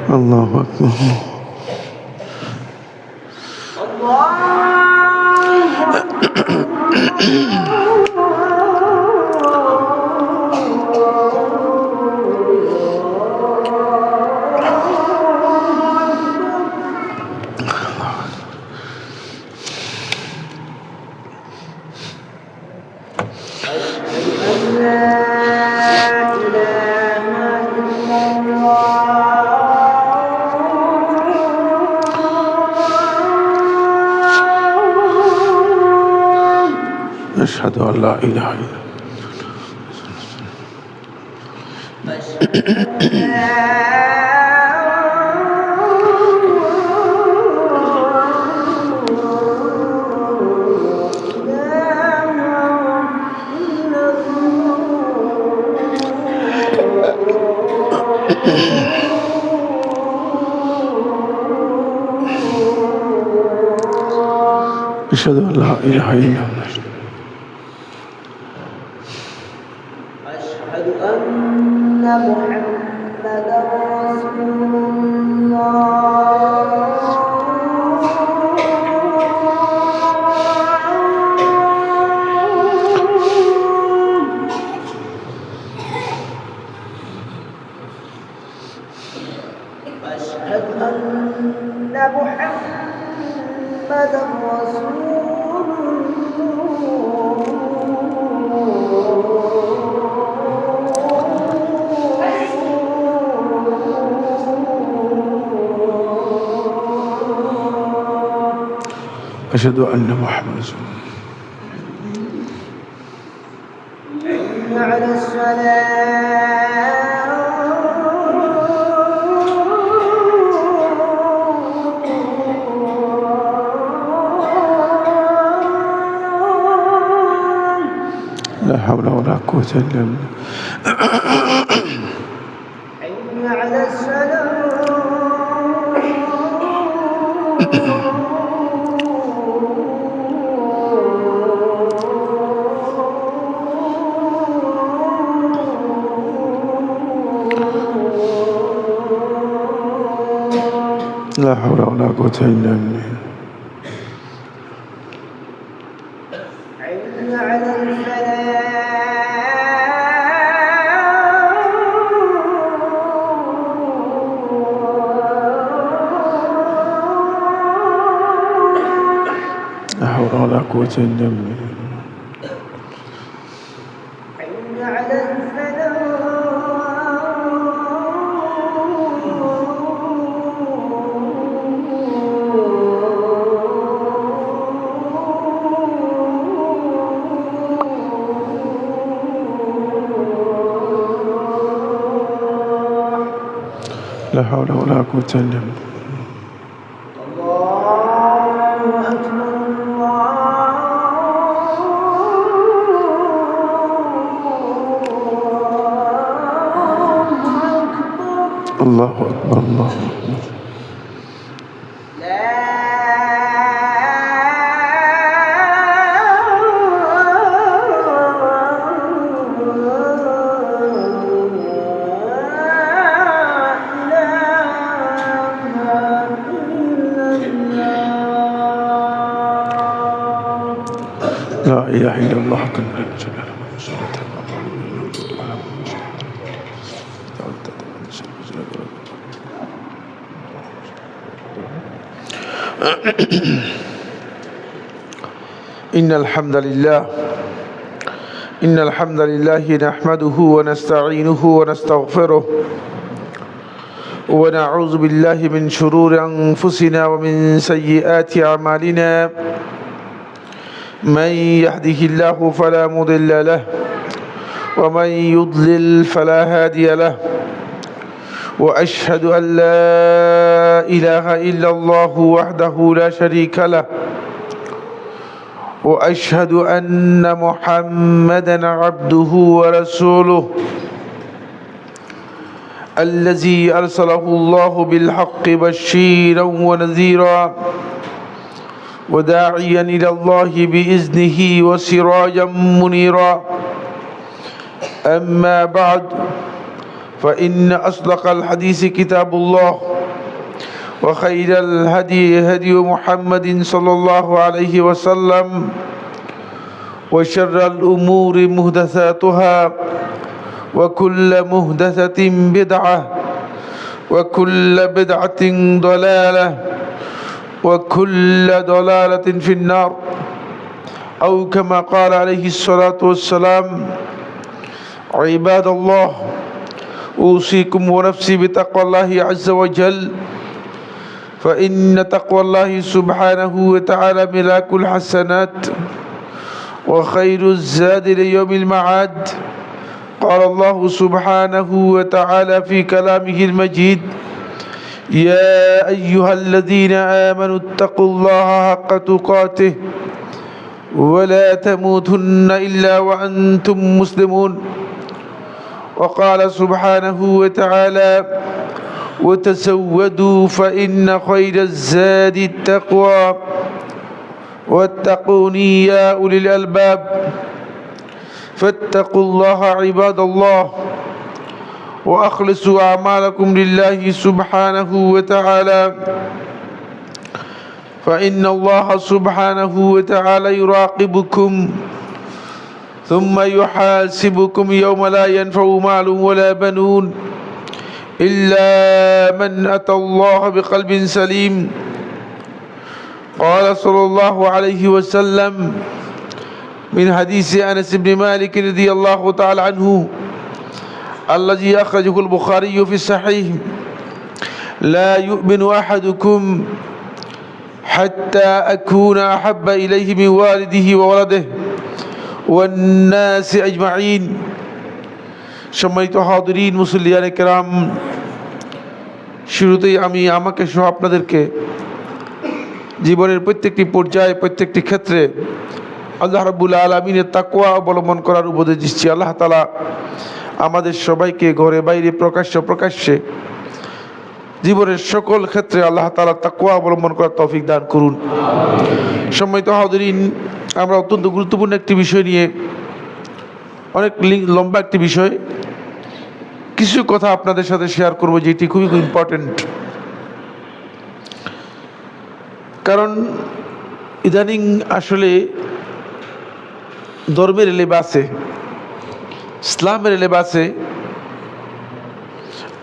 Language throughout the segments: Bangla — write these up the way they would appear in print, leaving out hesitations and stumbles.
الله أكبر. أشهد أن لا إله إلا الله. أشهد أن لا إله إلا الله. أشهد أن محمدا رسول الله. أشهد أن محمدا رسول أشهد أن محمد رسول الله. حي على الصلاة. لا حول ولا قوة إلا بالله. حي على الصلاة. لا حول ولا قوة إلا بالله. حي على الفلاح. لا حول ولا قوة إلا بالله. حي على الفلاح. لا حول ولا قوة إلا بالله. الله أكبر. الله أكبر. لا إله إلا الله حق إن الحمد لله نحمده ونستعينه ونستغفره ونعوذ بالله من شرور أنفسنا ومن سيئات أعمالنا. من يهده الله فلا مضل له ومن يضلل فلا هادي له. وأشهد أن لا إله إلا الله وحده لا شريك له. وأشهد أن محمدا عبده ورسوله الذي أرسله الله بالحق بشيرا ونذيرا وداعيا إلى الله بإذنه وسراجا منيرا. أما بعد فإن أصدق الحديث كتاب الله وخير الهدي هدي محمد صلى الله عليه وسلم وشر الأمور محدثاتها وكل محدثة بدعة وكل بدعة ضلالة وكل ضلالة في النار أو كما قال عليه الصلاة والسلام عباد الله أوصيكم ونفسي بتقوى الله عز وجل فإن تقوى الله سبحانه وتعالى ملاك الحسنات وخير الزاد ليوم المعاد قال الله سبحانه وتعالى في كلامه المجيد يا أيها الذين آمنوا اتقوا الله حق تقاته ولا تموتن إلا وأنتم مسلمون وقال سبحانه وتعالى وتزودوا فإن خير الزاد التقوى واتقوني يا أولي الألباب فاتقوا الله عباد الله وأخلصوا أعمالكم لله سبحانه وتعالى فإن الله سبحانه وتعالى يراقبكم ثم يحاسبكم يوم لا ينفع مال ولا بنون إلا من أتى الله بقلب سليم قال صلى الله عليه وسلم من حديث أنس بن مالك رضي الله تعالى عنه الذي أخرجه البخاري في الصحيح لا يؤمن أحدكم حتى أكون أحب إليه من والده وولده والناس أجمعين সম্মানিত হাজিরিন মুসল্লিয়ানে কেরাম শুরুতেই আমি আমাকে সহ আপনাদেরকে জীবনের প্রত্যেকটি পর্যায়ে প্রত্যেকটি ক্ষেত্রে আল্লাহ রাব্বুল আলামিনের তাকওয়া অবলম্বন করার উপদেশ দিচ্ছি। আল্লাহ তাআলা আমাদের সবাইকে ঘরে বাইরে প্রকাশ্যে জীবনের সকল ক্ষেত্রে আল্লাহ তাআলা তাকওয়া অবলম্বন করার তৌফিক দান করুন। সম্মানিত হাজিরিন, আমরা অত্যন্ত গুরুত্বপূর্ণ একটি বিষয় নিয়ে অনেক লম্বা একটি বিষয় কিছু কথা আপনাদের সাথে শেয়ার করব যেটি খুবই ইম্পর্টেন্ট। কারণ ইদানিং আসলে ধর্মের লেবাসে ইসলামের লেবাসে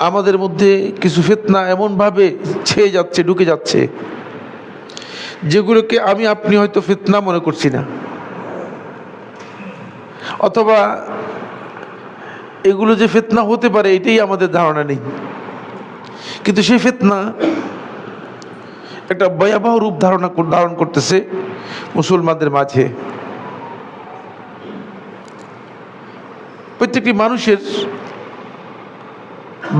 আমাদের মধ্যে কিছু ফিতনা এমনভাবে ছেয়ে যাচ্ছে, ঢুকে যাচ্ছে, যেগুলোকে আমি আপনি হয়তো ফিতনা মনে করছি না, অথবা এগুলো যে ফিতনা হতে পারে এটাই আমাদের ধারণা নেই। কিন্তু সেই ফিতনা একটা ভয়াবহ রূপ ধারণ করতেছে মুসলমানদের মাঝে। প্রত্যেকটি মানুষের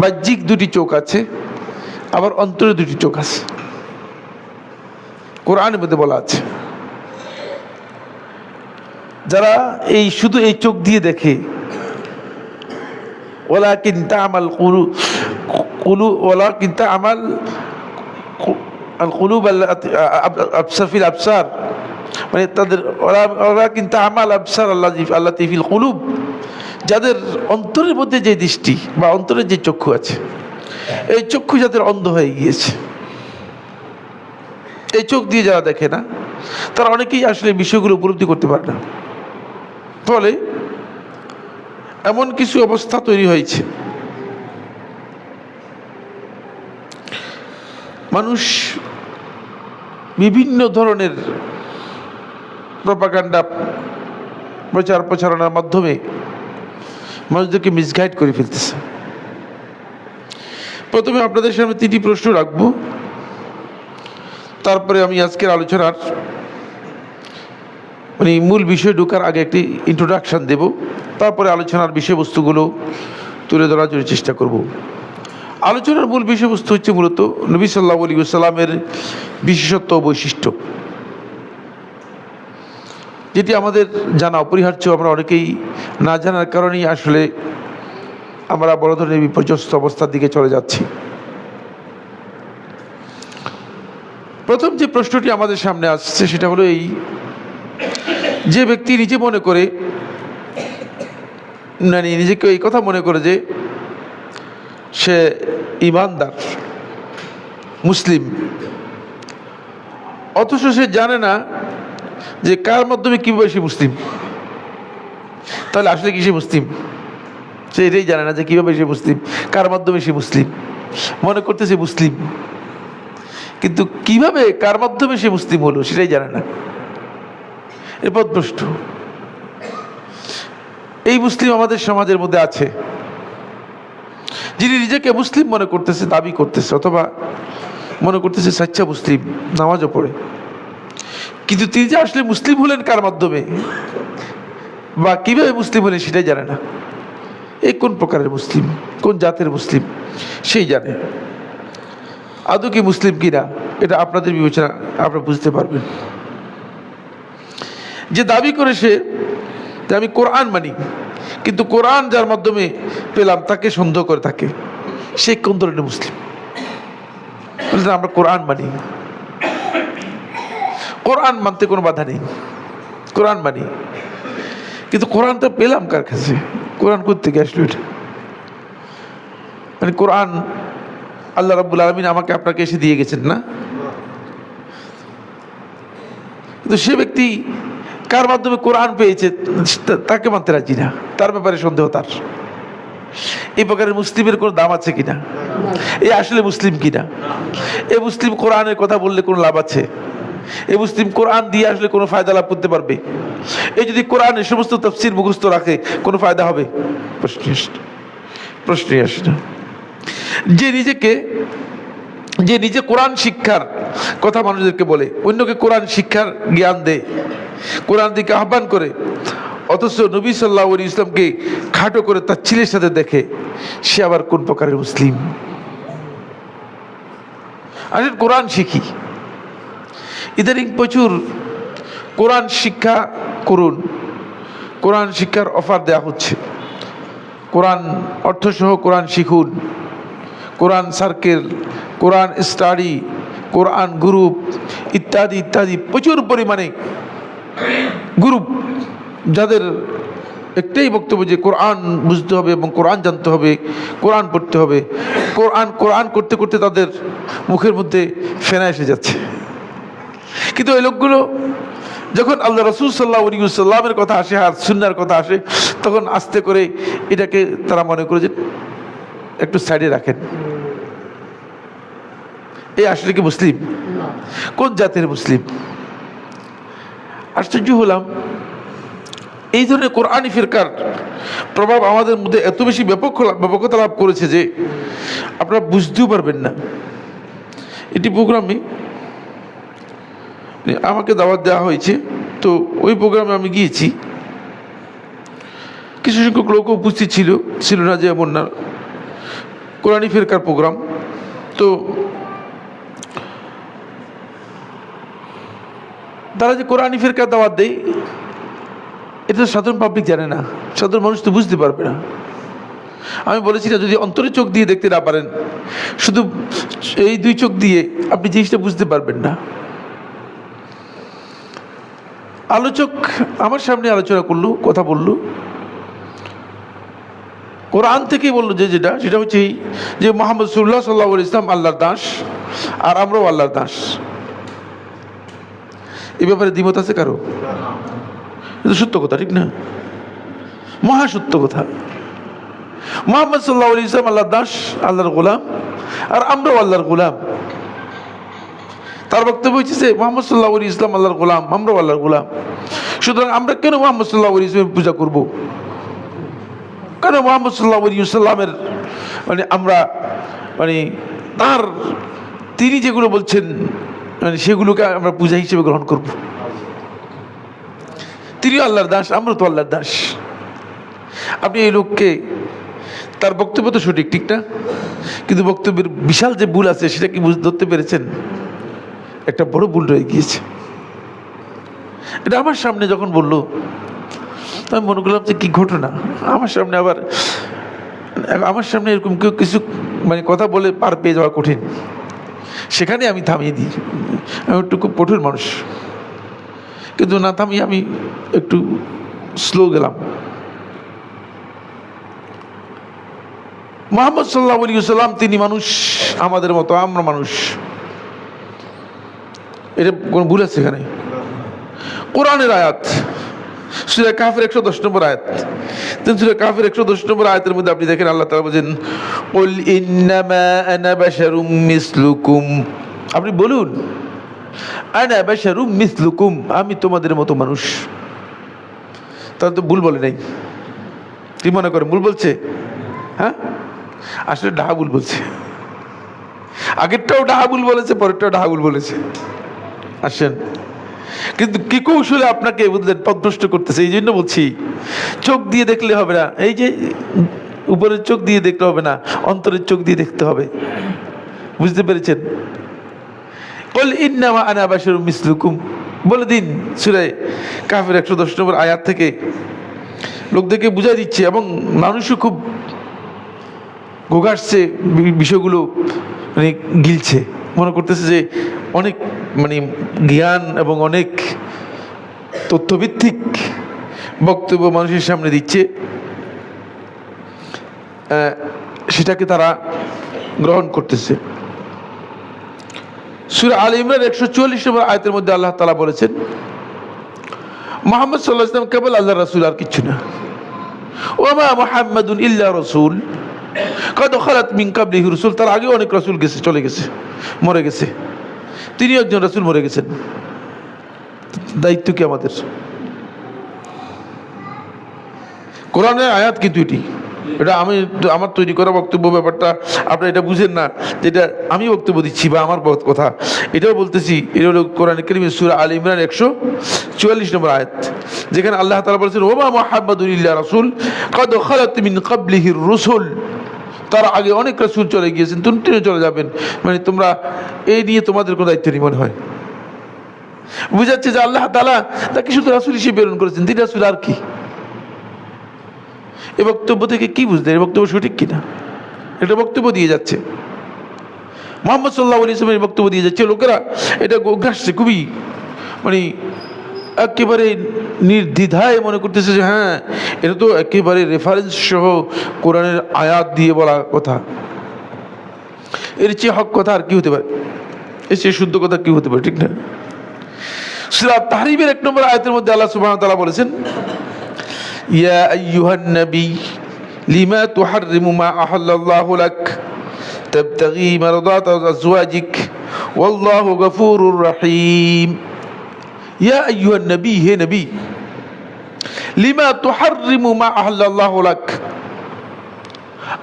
বাহ্যিক দুটি চোখ আছে, আবার অন্তরে দুটি চোখ আছে। কোরআনের মধ্যে বলা আছে যারা শুধু এই চোখ দিয়ে দেখে ওয়ালাকিন তা'মাল ওয়ালাকিন তা'মাল القلوب الابصار في الابصار মানে তাদের ওয়ালাকিন তা'মাল আবসার আল্লাতী ফিল কুলুব, যাদের অন্তরের মধ্যে যে দৃষ্টি বা অন্তরের যে চক্ষু আছে, এই চক্ষু যাদের অন্ধ হয়ে গিয়েছে, এই চোখ দিয়ে যারা দেখে না, তারা অনেকেই আসলে বিষয়গুলো উপলব্ধি করতে পারে না। ফলে এমন কিছু অবস্থা তৈরি হয়েছে, মানুষ বিভিন্ন ধরনের প্রপাগান্ডা প্রচারণার মাধ্যমে মানুষদেরকে মিসগাইড করে ফেলতেছে। প্রথমে আপনাদের সামনে 3টি প্রশ্ন রাখবো, তারপরে আমি আজকের আলোচনার মূল বিষয় ঢোকার আগে একটি ইন্ট্রোডাকশন দেব, তারপরে আলোচনার বিষয়বস্তুগুলো তুলে ধরার জন্য চেষ্টা করব। আলোচনার মূল বিষয়বস্তু হচ্ছে মূলত নবী সাল্লাল্লাহু আলাইহি ওয়াসাল্লামের বিশেষত্ব ও বৈশিষ্ট্য, যেটি আমাদের জানা অপরিহার্য। আমরা অনেকেই না জানার কারণেই আসলে আমরা বড় ধরনের বিপর্যস্ত অবস্থার দিকে চলে যাচ্ছি। প্রথম যে প্রশ্নটি আমাদের সামনে আসছে সেটা হলো এই, যে ব্যক্তি নিজে মনে করে, নিজেকে এই কথা মনে করে যে সে ঈমানদার, মুসলিম, অথচ সে জানে না যে কার মাধ্যমে কীভাবে সে মুসলিম। তাহলে আসলে কি সে মুসলিম? সে এটাই জানে না যে কীভাবে সে মুসলিম, কার মাধ্যমে সে মুসলিম। মনে করতেছে মুসলিম, কিন্তু কিভাবে কার মাধ্যমে সে মুসলিম হলো সেটাই জানে না। এ পথভ্রষ্ট। এই মুসলিম আমাদের সমাজের মধ্যে আছে, যিনি নিজেকে মুসলিম মনে করতেছে, দাবি করতেছে, অথবা মনে করতেছে সাচ্চা মুসলিম, নামাজও পড়ে, কিন্তু তিনি যে আসলে মুসলিম হলেন কার মাধ্যমে বা কিভাবে মুসলিম হলেন সেটাই জানে না। এই কোন প্রকারের মুসলিম, কোন জাতের মুসলিম সেই জানে। আদৌ কি মুসলিম কিনা এটা আপনাদের বিবেচনা, আপনারা বুঝতে পারবেন। যে দাবি করে সে যে আমি কোরআন মানি, কিন্তু কোরআন যার মাধ্যমে পেলাম তাকে সন্দেহ করে থাকে, সে কোন ধরনের মুসলিম? বলছেন আমরা কোরআন মানি, কোরআন মানতে কোনো বাধা নেই, কোরআন মানি, কিন্তু কোরআন তো পেলাম কার কাছে? কোরআন কোত্থেকে আসলো এটা? মানে কোরআন আল্লাহ রাব্বুল আলামিন আমাকে আপনাকে এসে দিয়ে গেছেন না? কিন্তু সে ব্যক্তি কার মাধ্যমে কোরআন পেয়েছে তাকে মানতে রাজি না, তার ব্যাপারে সন্দেহ তার। এই প্রকারের মুসলিমের কোনো দাম আছে কিনা? এই আসলে মুসলিম কিনা? এই মুসলিম কোরআনের কথা বললে কোনো লাভ আছে? এই মুসলিম কোরআন দিয়ে আসলে কোনো ফায়দা লাভ করতে পারবে? এই যদি কোরআনের সমস্ত তাফসীর মুখস্থ রাখে কোনো ফায়দা হবে? প্রশ্নই আসে না। যে নিজে কোরআন শিক্ষার কথা মানুষদেরকে বলে, অন্যকে কোরআন শিক্ষার জ্ঞান দেয়, কোরআন দিকে আহ্বান করে, অথচ নবী সাল্লাল্লাহু আলাইহি ইসলামকে খাটো করে তার ছেলের সাথে দেখে, সে আবার কোন প্রকারের মুসলিম? আসলে কোরআন শিখি, ইদানিং প্রচুর কোরআন শিক্ষা করুন, কোরআন শিক্ষার অফার দেওয়া হচ্ছে। কোরআন অর্থসহ কোরআন শিখুন, কোরআন সার্কেল, কোরআন স্টাডি, কোরআন গ্রুপ ইত্যাদি ইত্যাদি প্রচুর পরিমাণে গ্রুপ, যাদের একটাই বক্তব্য যে কোরআন বুঝতে হবে এবং কোরআন জানতে হবে, কোরআন পড়তে হবে। কোরআন করতে করতে তাদের মুখের মধ্যে ফেনা এসে যাচ্ছে। কিন্তু এই লোকগুলো যখন আল্লাহ রাসূল সাল্লাল্লাহু আলাইহি ওয়াসাল্লামের কথা আসে আর সুন্নাহর কথা আসে, তখন আস্তে করে এটাকে তারা মনে করে যে একটু সাইডে রাখেন। এই আসলে কি মুসলিম? কোন জাতের মুসলিম? আশ্চর্য হলাম, এই ধরনের কোরআনী ফিরকার প্রভাব আমাদের মধ্যে এত বেশি ব্যাপকতা লাভ করেছে যে আপনারা বুঝতেও পারবেন না। এটি প্রোগ্রামে আমাকে দাওয়াত দেওয়া হয়েছে, তো ওই প্রোগ্রামে আমি গিয়েছি। কিছু সংখ্যক লোক উপস্থিত ছিল না যে এমন না, কোরআনী ফিরকার প্রোগ্রাম। তো তারা যে কোরআনী ফিরকার দাওয়াত দেয়, এটা সাধারণ পাবলিক জানে না, সাধারণ মানুষ তো বুঝতে পারবে না। আমি বলেছি না, যদি অন্তরে চোখ দিয়ে দেখতে না পারেন, শুধু এই দুই চোখ দিয়ে আপনি জিনিসটা বুঝতে পারবেন না। আলোচক আমার সামনে আলোচনা করলো, কথা বললো, কোরআন থেকেই বললো যেটা হচ্ছে যে মুহাম্মদ রাসূলুল্লাহ সাল্লাল্লাহু আলাইহি ওয়াসাল্লাম আল্লাহর দাস আর আমরাও আল্লাহর দাস। এই ব্যাপারে দ্বিমত আছে কারো? এটা সত্য কথা, ঠিক না? মহা সত্য কথা। মুহাম্মদ সাল্লাল্লাহু আলাইহি ওয়াসাল্লাম আল্লাহর দাস, আল্লাহর গোলাম, আর আমরাও আল্লাহর গোলাম। তার বক্তব্য হচ্ছে যে মুহাম্মদ সাল্লাল্লাহু আলাইহি ওয়াসাল্লাম আল্লাহর গোলাম, আমরাও আল্লাহর গোলাম। সুতরাং আমরা কেন মুহাম্মদ সাল্লাল্লাহু আলাইহি ওয়াসাল্লামের পূজা করব? কেন মুহাম্মদ সাল্লাল্লাহু আলাইহি ওয়াসাল্লামের আমরা তিনি যেগুলো বলছেন সেগুলোকে আমরা পূজা হিসেবে গ্রহণ করব? তিনিও আল্লাহর দাস, আমরা তো আল্লাহর দাস। আপনি এই লোককে, তার বক্তব্য তো সঠিক, ঠিক না? কিন্তু বক্তব্যের বিশাল যে ভুল আছে সেটা কি ধরতে পেরেছেন? একটা বড় ভুল রয়ে গিয়েছে। এটা আমার সামনে যখন বললো, আমি মনে করলাম যে কি ঘটনা, আমার সামনে এরকম কেউ কিছু কথা বলে পার পেয়ে যাওয়া কঠিন। সেখানে আমি থামিয়ে দিই। আমি একটু খুব কঠোর মানুষ, কিন্তু না থামিয়ে আমি একটু স্লো গেলাম। মুহাম্মদ সাল্লাল্লাহু আলাইহি ওয়াসাল্লাম তিনি মানুষ, আমাদের মতো, আমরা মানুষ। এটা কোনো ভুল আছে এখানে? কোরআনের আয়াত, সূরা কাহফের 110 নম্বর আয়াত। সূরা কাহফের 110 নম্বর আয়াতের মধ্যে আপনি দেখেন আল্লাহ তাআলা বলেন, কুল ইন্নামা আনা বাশারুম মিসলুকুম, আপনি বলুন আনা বাশারুম মিসলুকুম, আমি তোমাদের মতো মানুষ। তাহলে তো ভুল বলে নাই। কি মনে করেন ভুল বলছে? হ্যাঁ, আসলে ডাহা ভুল বলছে। আগেরটাও ডাহা ভুল বলেছে, পরেরটাও ডাহা ভুল বলেছে। আসেন, কিন্তু কি কৌশলে আপনাকে বুঝলেন পথভ্রষ্ট করতেছে। এই জন্য বলছি চোখ দিয়ে দেখলে হবে না, এই যে উপরের চোখ দিয়ে দেখলে হবে না, অন্তরের চোখ দিয়ে দেখতে হবে। বুঝতে পেরেছেন? কুল ইন্নামা আনা বাশারুম মিসলুকুম বলে দিন সূরা কাহফের 110 নম্বর আয়াত থেকে লোকদেরকে বুঝাই দিচ্ছে। এবং মানুষও খুব গোগাচ্ছে বিষয়গুলো, মানে গিলছে, মনে করতেছে যে অনেক মানে জ্ঞান এবং অনেক তথ্যভিত্তিক বক্তব্য মানুষের সামনে দিচ্ছে, সেটাকে তারা গ্রহণ করতেছে। সূরা আলে ইমরান 144 নম্বর আয়াতের মধ্যে আল্লাহ তাআলা বলেছেন, মুহাম্মদ সাল্লাল্লাহু আলাইহি ওয়াসাল্লাম কেবল আল্লাহর রাসূল, আর কিছু না। ওয়া মা মুহাম্মাদুন ইল্লা রাসূল কদ খালাত মিন ক্বাবলিহি রাসূল, তার আগে অনেক রাসূল গেছে, চলে গেছে, মরে গেছে। তিনি একজন রাসূল মরে গেছেন। দায়িত্ব কি আমাদের? কোরআনের আয়াত কিন্তু এটি, এটা আমি আমার তৈরি করা বক্তব্য, ব্যাপারটা আপনারা এটা বুঝেন না, যেটা আমি বক্তব্য দিচ্ছি বা আমার কথা, এটাও বলতেছি। এটা হলো কোরআন কারীমের সূরা আলে ইমরান 144 নম্বর আয়াত, যেখানে আল্লাহ তাআলা বলেছেন, ওয়া মা মুহাম্মাদুন ইল্লা রাসূল কদ খালাত মিন ক্বাবলিহির রাসূল, তার আগে অনেক রাসূল চলে গিয়েছেন, তিনিও চলে যাবেন। মানে তোমরা এই নিয়ে তোমাদের কোনো দায়িত্ব নেই মনে হয়। বুঝাচ্ছে যে আল্লাহ তাআলা তাকে শুধু রাসূল হিসেবে প্রেরণ করেছেন, তিনি রাসূল, আর কি? এই বক্তব্য থেকে কি বুঝলেন? এই বক্তব্য সঠিক কিনা? এটা বক্তব্য দিয়ে যাচ্ছে মুহাম্মদ সাল্লাল্লাহু আলাইহি ওয়াসাল্লামের বক্তব্য দিয়ে যাচ্ছে। লোকেরা এটা ঘাসছে খুবই, মানে একেবারে নির্দ্বিধায় মনে করতেছে যে হ্যাঁ, এটা তো একেবারে রেফারেন্স সহ কোরআনের আয়াত দিয়ে বলা কথা। এর চেয়ে হক কথা আর কি হতে পারে? এর চেয়ে শুদ্ধ কথা কি হতে পারে? ঠিক না? সূরা তাহরিমের 1 নম্বর আয়াতের মধ্যে আল্লাহ সুবহানাহু ওয়া তাআলা বলেছেন, ইয়া আইয়ুহান নবী লিমা তুহাররিমু মা আহাল্লাল্লাহু লাক তাবতাগী মারদাতা আজওয়াজিক ওয়াল্লাহু গফুরুর রহিম। ইয়া আইয়ুহান নবী, হে নবী, লিমা তুহাররিমু মা আহাল্লাল্লাহু লাক,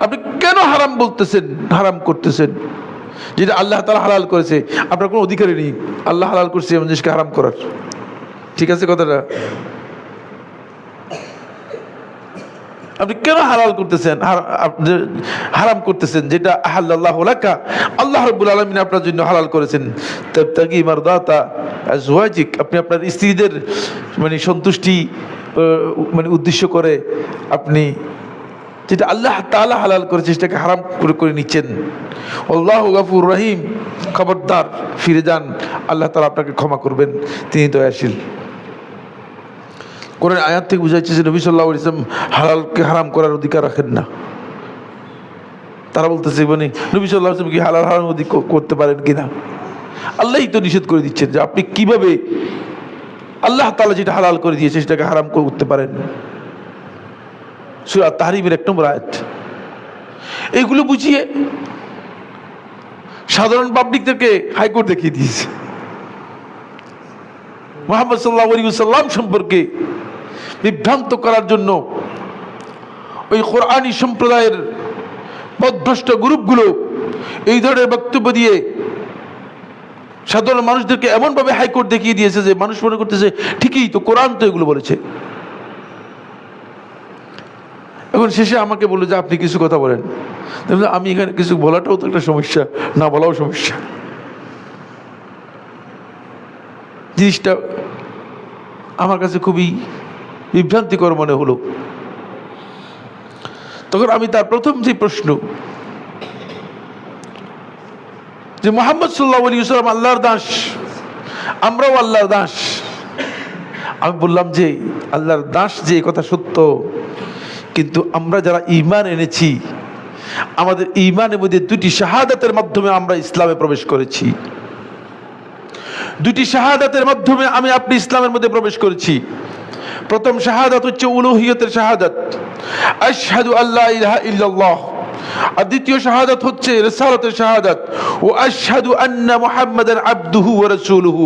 আপনি কেন হারাম বলতেছেন, হারাম করতেছেন যেটা আল্লাহ তাআলা হালাল করেছে? আপনার কোনো অধিকারই নেই আল্লাহ হালাল করছে এমন জিনিসকে হারাম করার। ঠিক আছে কথাটা? আপনি কেন হালাল করতেছেন, হারাম করতেছেন যেটা আহাল্লাল্লাহু লাকা, আল্লাহ রাব্বুল আলামিন আপনার জন্য হালাল করেছেন। তাবতাগী মারদাতা আজওয়াজিক, আপনি আপনার স্ত্রীদের মানে সন্তুষ্টি মানে উদ্দেশ্য করে আপনি যেটা আল্লাহ তাআলা হালাল করেছে সেটাকে হারাম করে নিচ্ছেন। আল্লাহু গফুর রহিম, খবরদার ফিরে যান, আল্লাহ তাআলা আপনাকে ক্ষমা করবেন, তিনি দয়াশীল। কোরআন আয়াত থেকে বুঝাচ্ছে যে নবী সাল্লাল্লাহু আলাইহি ওয়াসাল্লাম হালালকে হারাম করার অধিকার রাখেন না। তারা বলতেছে মানে নবী সাল্লাল্লাহু আলাইহি ওয়াসাল্লাম কি হালাল হারাম করতে পারেন কিনা? আল্লাহই তো নিষেধ করে দিচ্ছেন যে আপনি কিভাবে আল্লাহ তাআলা যেটা হালাল করে দিয়েছে সেটাকে হারাম করতে পারেন। সূরা তাহরিমের 1 নম্বর আয়াত। এইগুলো বুঝিয়ে সাধারণ পাবলিকদেরকে হাইকোর্ট দেখিয়ে দিয়েছে। মুহাম্মদ সাল্লাল্লাহু আলাইহি ওয়াসাল্লাম সম্পর্কে বিভ্রান্ত করার জন্য ওই কোরআনী সম্প্রদায়ের পথভ্রষ্ট গ্রুপগুলো এই ধরনের বক্তব্য দিয়ে সাধারণ মানুষদেরকে এমনভাবে হাইকোর্ট দেখিয়ে দিয়েছে যে মানুষ মনে করতেছে ঠিকই তো, কোরআন তো এগুলো বলেছে। এখন শেষে আমাকে বললো যে আপনি কিছু কথা বলেন। আমি এখানে কিছু বলাটাও তো একটা সমস্যা, না বলাও সমস্যা। জিনিসটা আমার কাছে খুবই বিভ্রান্তিকর মনে হলো। তখন আমি তার প্রথম যে প্রশ্ন যে মুহাম্মদ সাল্লাল্লাহু আলাইহি ওয়াসাল্লাম আল্লাহর দাস, আমরাও আল্লাহর দাস, আমি বললাম যে আল্লাহর দাস যে কথা সত্য, কিন্তু আমরা যারা ঈমান এনেছি আমাদের ঈমানের মধ্যে 2টি শাহাদাতের মাধ্যমে আমরা ইসলামে প্রবেশ করেছি। দুটি শাহাদাতের মাধ্যমে আমি আপনি ইসলামের মধ্যে প্রবেশ করেছি। প্রথম শাহাদাত হচ্ছে উলুহিয়তের শাহাদাত, আশহাদু আল্লা ইলাহা ইল্লাল্লাহ। আর দ্বিতীয় শাহাদাত হচ্ছে রিসালাতের শাহাদাত, ও আশহাদু আন্না মুহাম্মাদান আবদুহু ওয়া রাসূলুহু।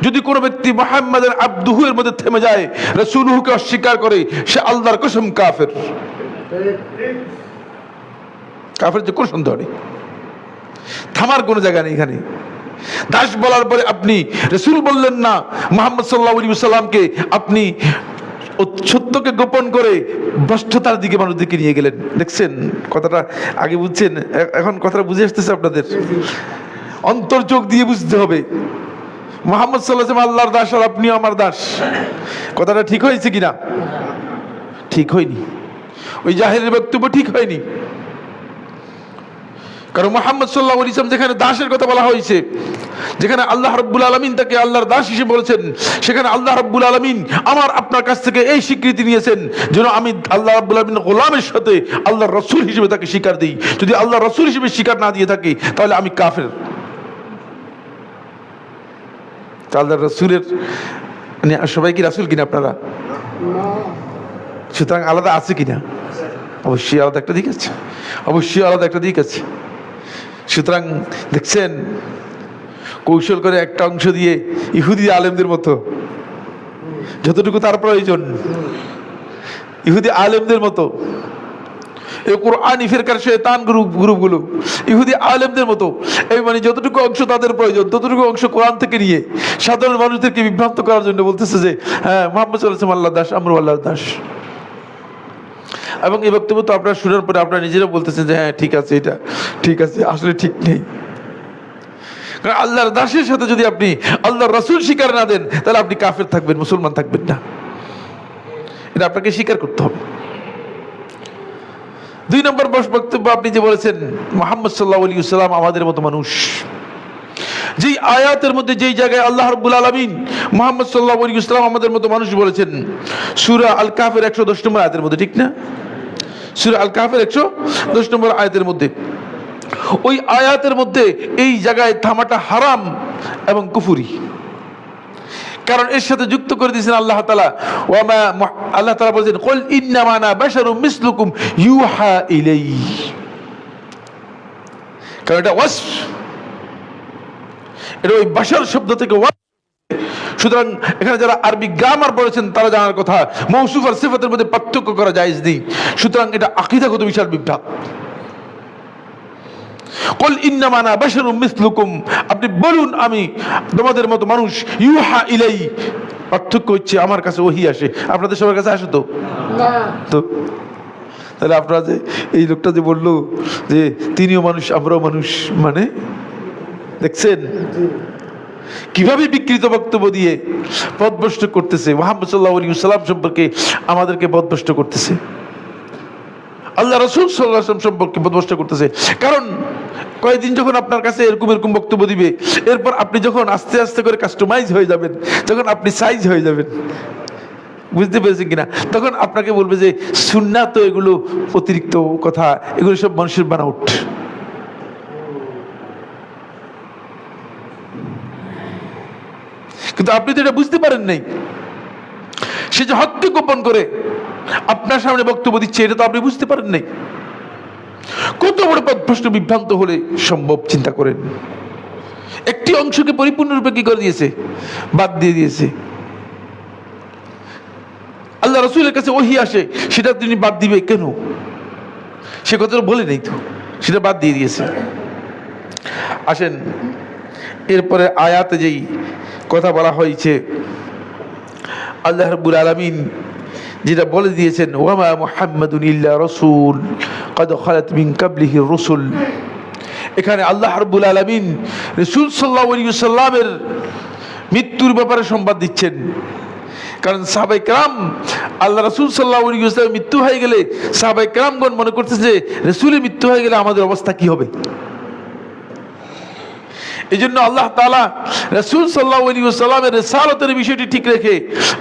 যদি কোনো ব্যক্তি মুহাম্মাদান আবদুহু এর মধ্যে থেমে যায়, রাসূলুহুকে অস্বীকার করে, সে আল্লাহর কসম কাফের। কাফের যে কোনো সন্দেহ নেই, থামার কোনো জায়গা নেই এখানে। দাস বলার পরে আপনি রাসূল বললেন না, মুহাম্মদ সাল্লাল্লাহু আলাইহি ওয়াসাল্লামকে আপনি সত্যকে গোপন করে ভ্রষ্টতার দিকে মানুষের দিকে নিয়ে গেলেন। দেখছেন কথাটা আগে বুঝছেন, এখন কথাটা বুঝে আসতেছে আপনাদের? অন্তর্যোগ দিয়ে বুঝতে হবে। মুহাম্মদ সাল্লাল্লাহু আলাইহি ওয়াসাল্লাম আল্লাহর দাস আর আপনিও আমার দাস। কথাটা ঠিক হয়েছে কিনা? ঠিক হয়নি। ওই জাহেলের বক্তব্য ঠিক হয়নি। কারণ মুহাম্মদ সাল্লাল্লাহু আলাইহি ওয়াসাল্লাম যেখানে দাসের কথা বলা হয়েছে, যেখানে আল্লাহ রাব্বুল আলামিন তাকে আল্লাহর দাস হিসেবে বলেছেন, সেখানে আল্লাহ রাব্বুল আলামিন আমার আপনার কাছ থেকে এই স্বীকৃতি নিয়েছেন যেন আমি আল্লাহ রাব্বুল আলামিনের গোলামের সাথে আল্লাহর রাসূল হিসেবে তাকে স্বীকার দিই। যদি আল্লাহর রাসূল হিসেবে স্বীকার না দিয়ে থাকি তাহলে আমি কাফের। আল্লাহর রাসূলের মানে সবাই কি রাসূল কিনা আপনারা? সুতরাং আলাদা আছে কিনা? অবশ্যই আলাদা একটা দিক আছে, অবশ্যই আলাদা একটা দিক আছে। সুতরাং দেখছেন কৌশল করে একটা অংশ দিয়ে ইহুদি আলেমদের মতো, যতটুকু তার প্রয়োজন, ইহুদি আলেমদের মতো, এই কোরআনি ফিরকার শয়তান গ্রুপগুলো ইহুদি আলেমদের মতো, এই মানে যতটুকু অংশ তাদের প্রয়োজন ততটুকু অংশ কোরআন থেকে নিয়ে সাধারণ মানুষদেরকে বিভ্রান্ত করার জন্য বলতেছে যে হ্যাঁ মুহাম্মদ সাল্লাল্লাহু আলাইহি ওয়াসাল্লাম আল্লাহর দাস, আমরা আল্লাহর দাস। এবং এই বক্তব্য তো আপনারা শোনার পরে আপনারা নিজেরা বলতেছেন যে হ্যাঁ ঠিক আছে, এটা ঠিক আছে, আসলে ঠিক নেই। কারণ আল্লাহর দাসের সাথে যদি আপনি আল্লাহর রাসূল স্বীকার না দেন তাহলে আপনি কাফের থাকবেন, মুসলমান থাকবেন না। এটা আপনাকে স্বীকার করতে হবে। 2 নম্বর বক্তব্য আপনি যে বলেছেন মুহাম্মদ সাল্লাল্লাহু আলাইহি ওয়াসাল্লাম আমাদের মতো মানুষ। যেই আয়াতের মধ্যে যেই জায়গায় আল্লাহ রাব্বুল আলামিন মুহাম্মদ সাল্লাল্লাহু আলাইহি ওয়াসাল্লাম আমাদের মতো মানুষ বলেছেন, সূরা আল কাহফের 110 নম্বর আয়াতের মধ্যে, ঠিক না? সূরা আল কাহফের 110 নম্বর আয়াতের মধ্যে, ওই আয়াতের মধ্যে এই জায়গায় থামাটা হারাম এবং কুফরি। কারণ এর সাথে যুক্ত করে দিয়েছেন আল্লাহ তাআলা, আল্লাহ তাআলা বলেছেন কুল ইন্নামা আনা বাশারুম মিসলুকুম ইউহা ইলাইহি। কারণ এটা ওয়াসফ, এটা ওই বাশার শব্দ থেকে ওয়াসফ। সুতরাং এখানে যারা আরবি গ্রামার পড়েছেন তারা জানার কথা মৌসুফ আর সিফাতের মধ্যে পার্থক্য করা জায়েজ নেই। সুতরাং এটা আকীদাগত বিশাল বিভ্রাট। কুল ইন্নামা আনা বাশারুম মিসলুকুম, আপনি বলুন আমি তোমাদের মতো মানুষ, ইউহা ইলাইহি, পার্থক্য হচ্ছে আমার কাছে ওহী আসে, আপনাদের সবার কাছে আসে তো না। তো তাহলে আপনারা যে এই লোকটা যে বললো যে তিনিও মানুষ আমরাও মানুষ, মানে দেখছেন কিভাবে বিকৃত বক্তব্য দিয়ে পথভ্রষ্ট করতেছে, মুহাম্মদ সাল্লাল্লাহু আলাইহি ওয়াসাল্লাম সম্পর্কে আমাদেরকে পথভ্রষ্ট করতেছে, আল্লাহ রাসূল সাল্লাল্লাহু আলাইহি ওয়াসাল্লাম সম্পর্কে পথভ্রষ্ট করতেছে। কারণ কয়েকদিন যখন আপনার কাছে এরকম এরকম বক্তব্য দিবে, এরপর আপনি যখন আস্তে আস্তে করে কাস্টমাইজ হয়ে যাবেন, যখন আপনি সাইজ হয়ে যাবেন, বুঝতে পেরেছেন কিনা, তখন আপনাকে বলবে যে সুন্নাত তো এগুলো অতিরিক্ত কথা, এগুলো সব মানুষের বানাউট। কিন্তু আপনি তো এটা বুঝতে পারেন নাই। সে যে হককে গোপন করে আপনার সামনে বক্তব্য দিচ্ছে, এটা তো আপনি বুঝতে পারেন নাই। কত বড় পথভ্রষ্ট বিভ্রান্ত হলে সম্ভব চিন্তা করেন। একটি অংশকে পরিপূর্ণরূপে কি করে দিয়েছে, বাদ দিয়ে দিয়েছে। আল্লাহ রাসূলের কাছে ওহী আসে, সেটা তিনি বাদ দিবে কেন? সে কথাটা বলে নেই তো, সেটা বাদ দিয়ে দিয়েছে। আসেন এরপরে আয়াতে যেই কথা বলা হয়েছে, আল্লাহ রাব্বুল আলামিন যেটা বলে দিয়েছেন, ওয়ামা মুহাম্মাদুন ইল্লা রাসূল ক্বাদ খালাত মিন ক্বাবলিহির রুসুল। এখানে আল্লাহ রাব্বুল আলামিন রাসূল সাল্লাল্লাহু আলাইহি ওয়াসাল্লামের মৃত্যুর ব্যাপারে সংবাদ দিচ্ছেন। কারণ সাহাবায়ে কেরাম আল্লাহ রাসূল সাল্লাল্লাহু আলাইহি ওয়াসাল্লামের মৃত্যু হয়ে গেলে সাহাবায়ে কেরামগণ মনে করতেছে যে রাসূলের মৃত্যু হয়ে গেলে আমাদের অবস্থা কি হবে। এই জন্য আল্লাহ তাআলা রাসূল সাল্লাল্লাহু আলাইহি ওয়াসাল্লামের রিসালাতের বিষয়টি ঠিক রেখে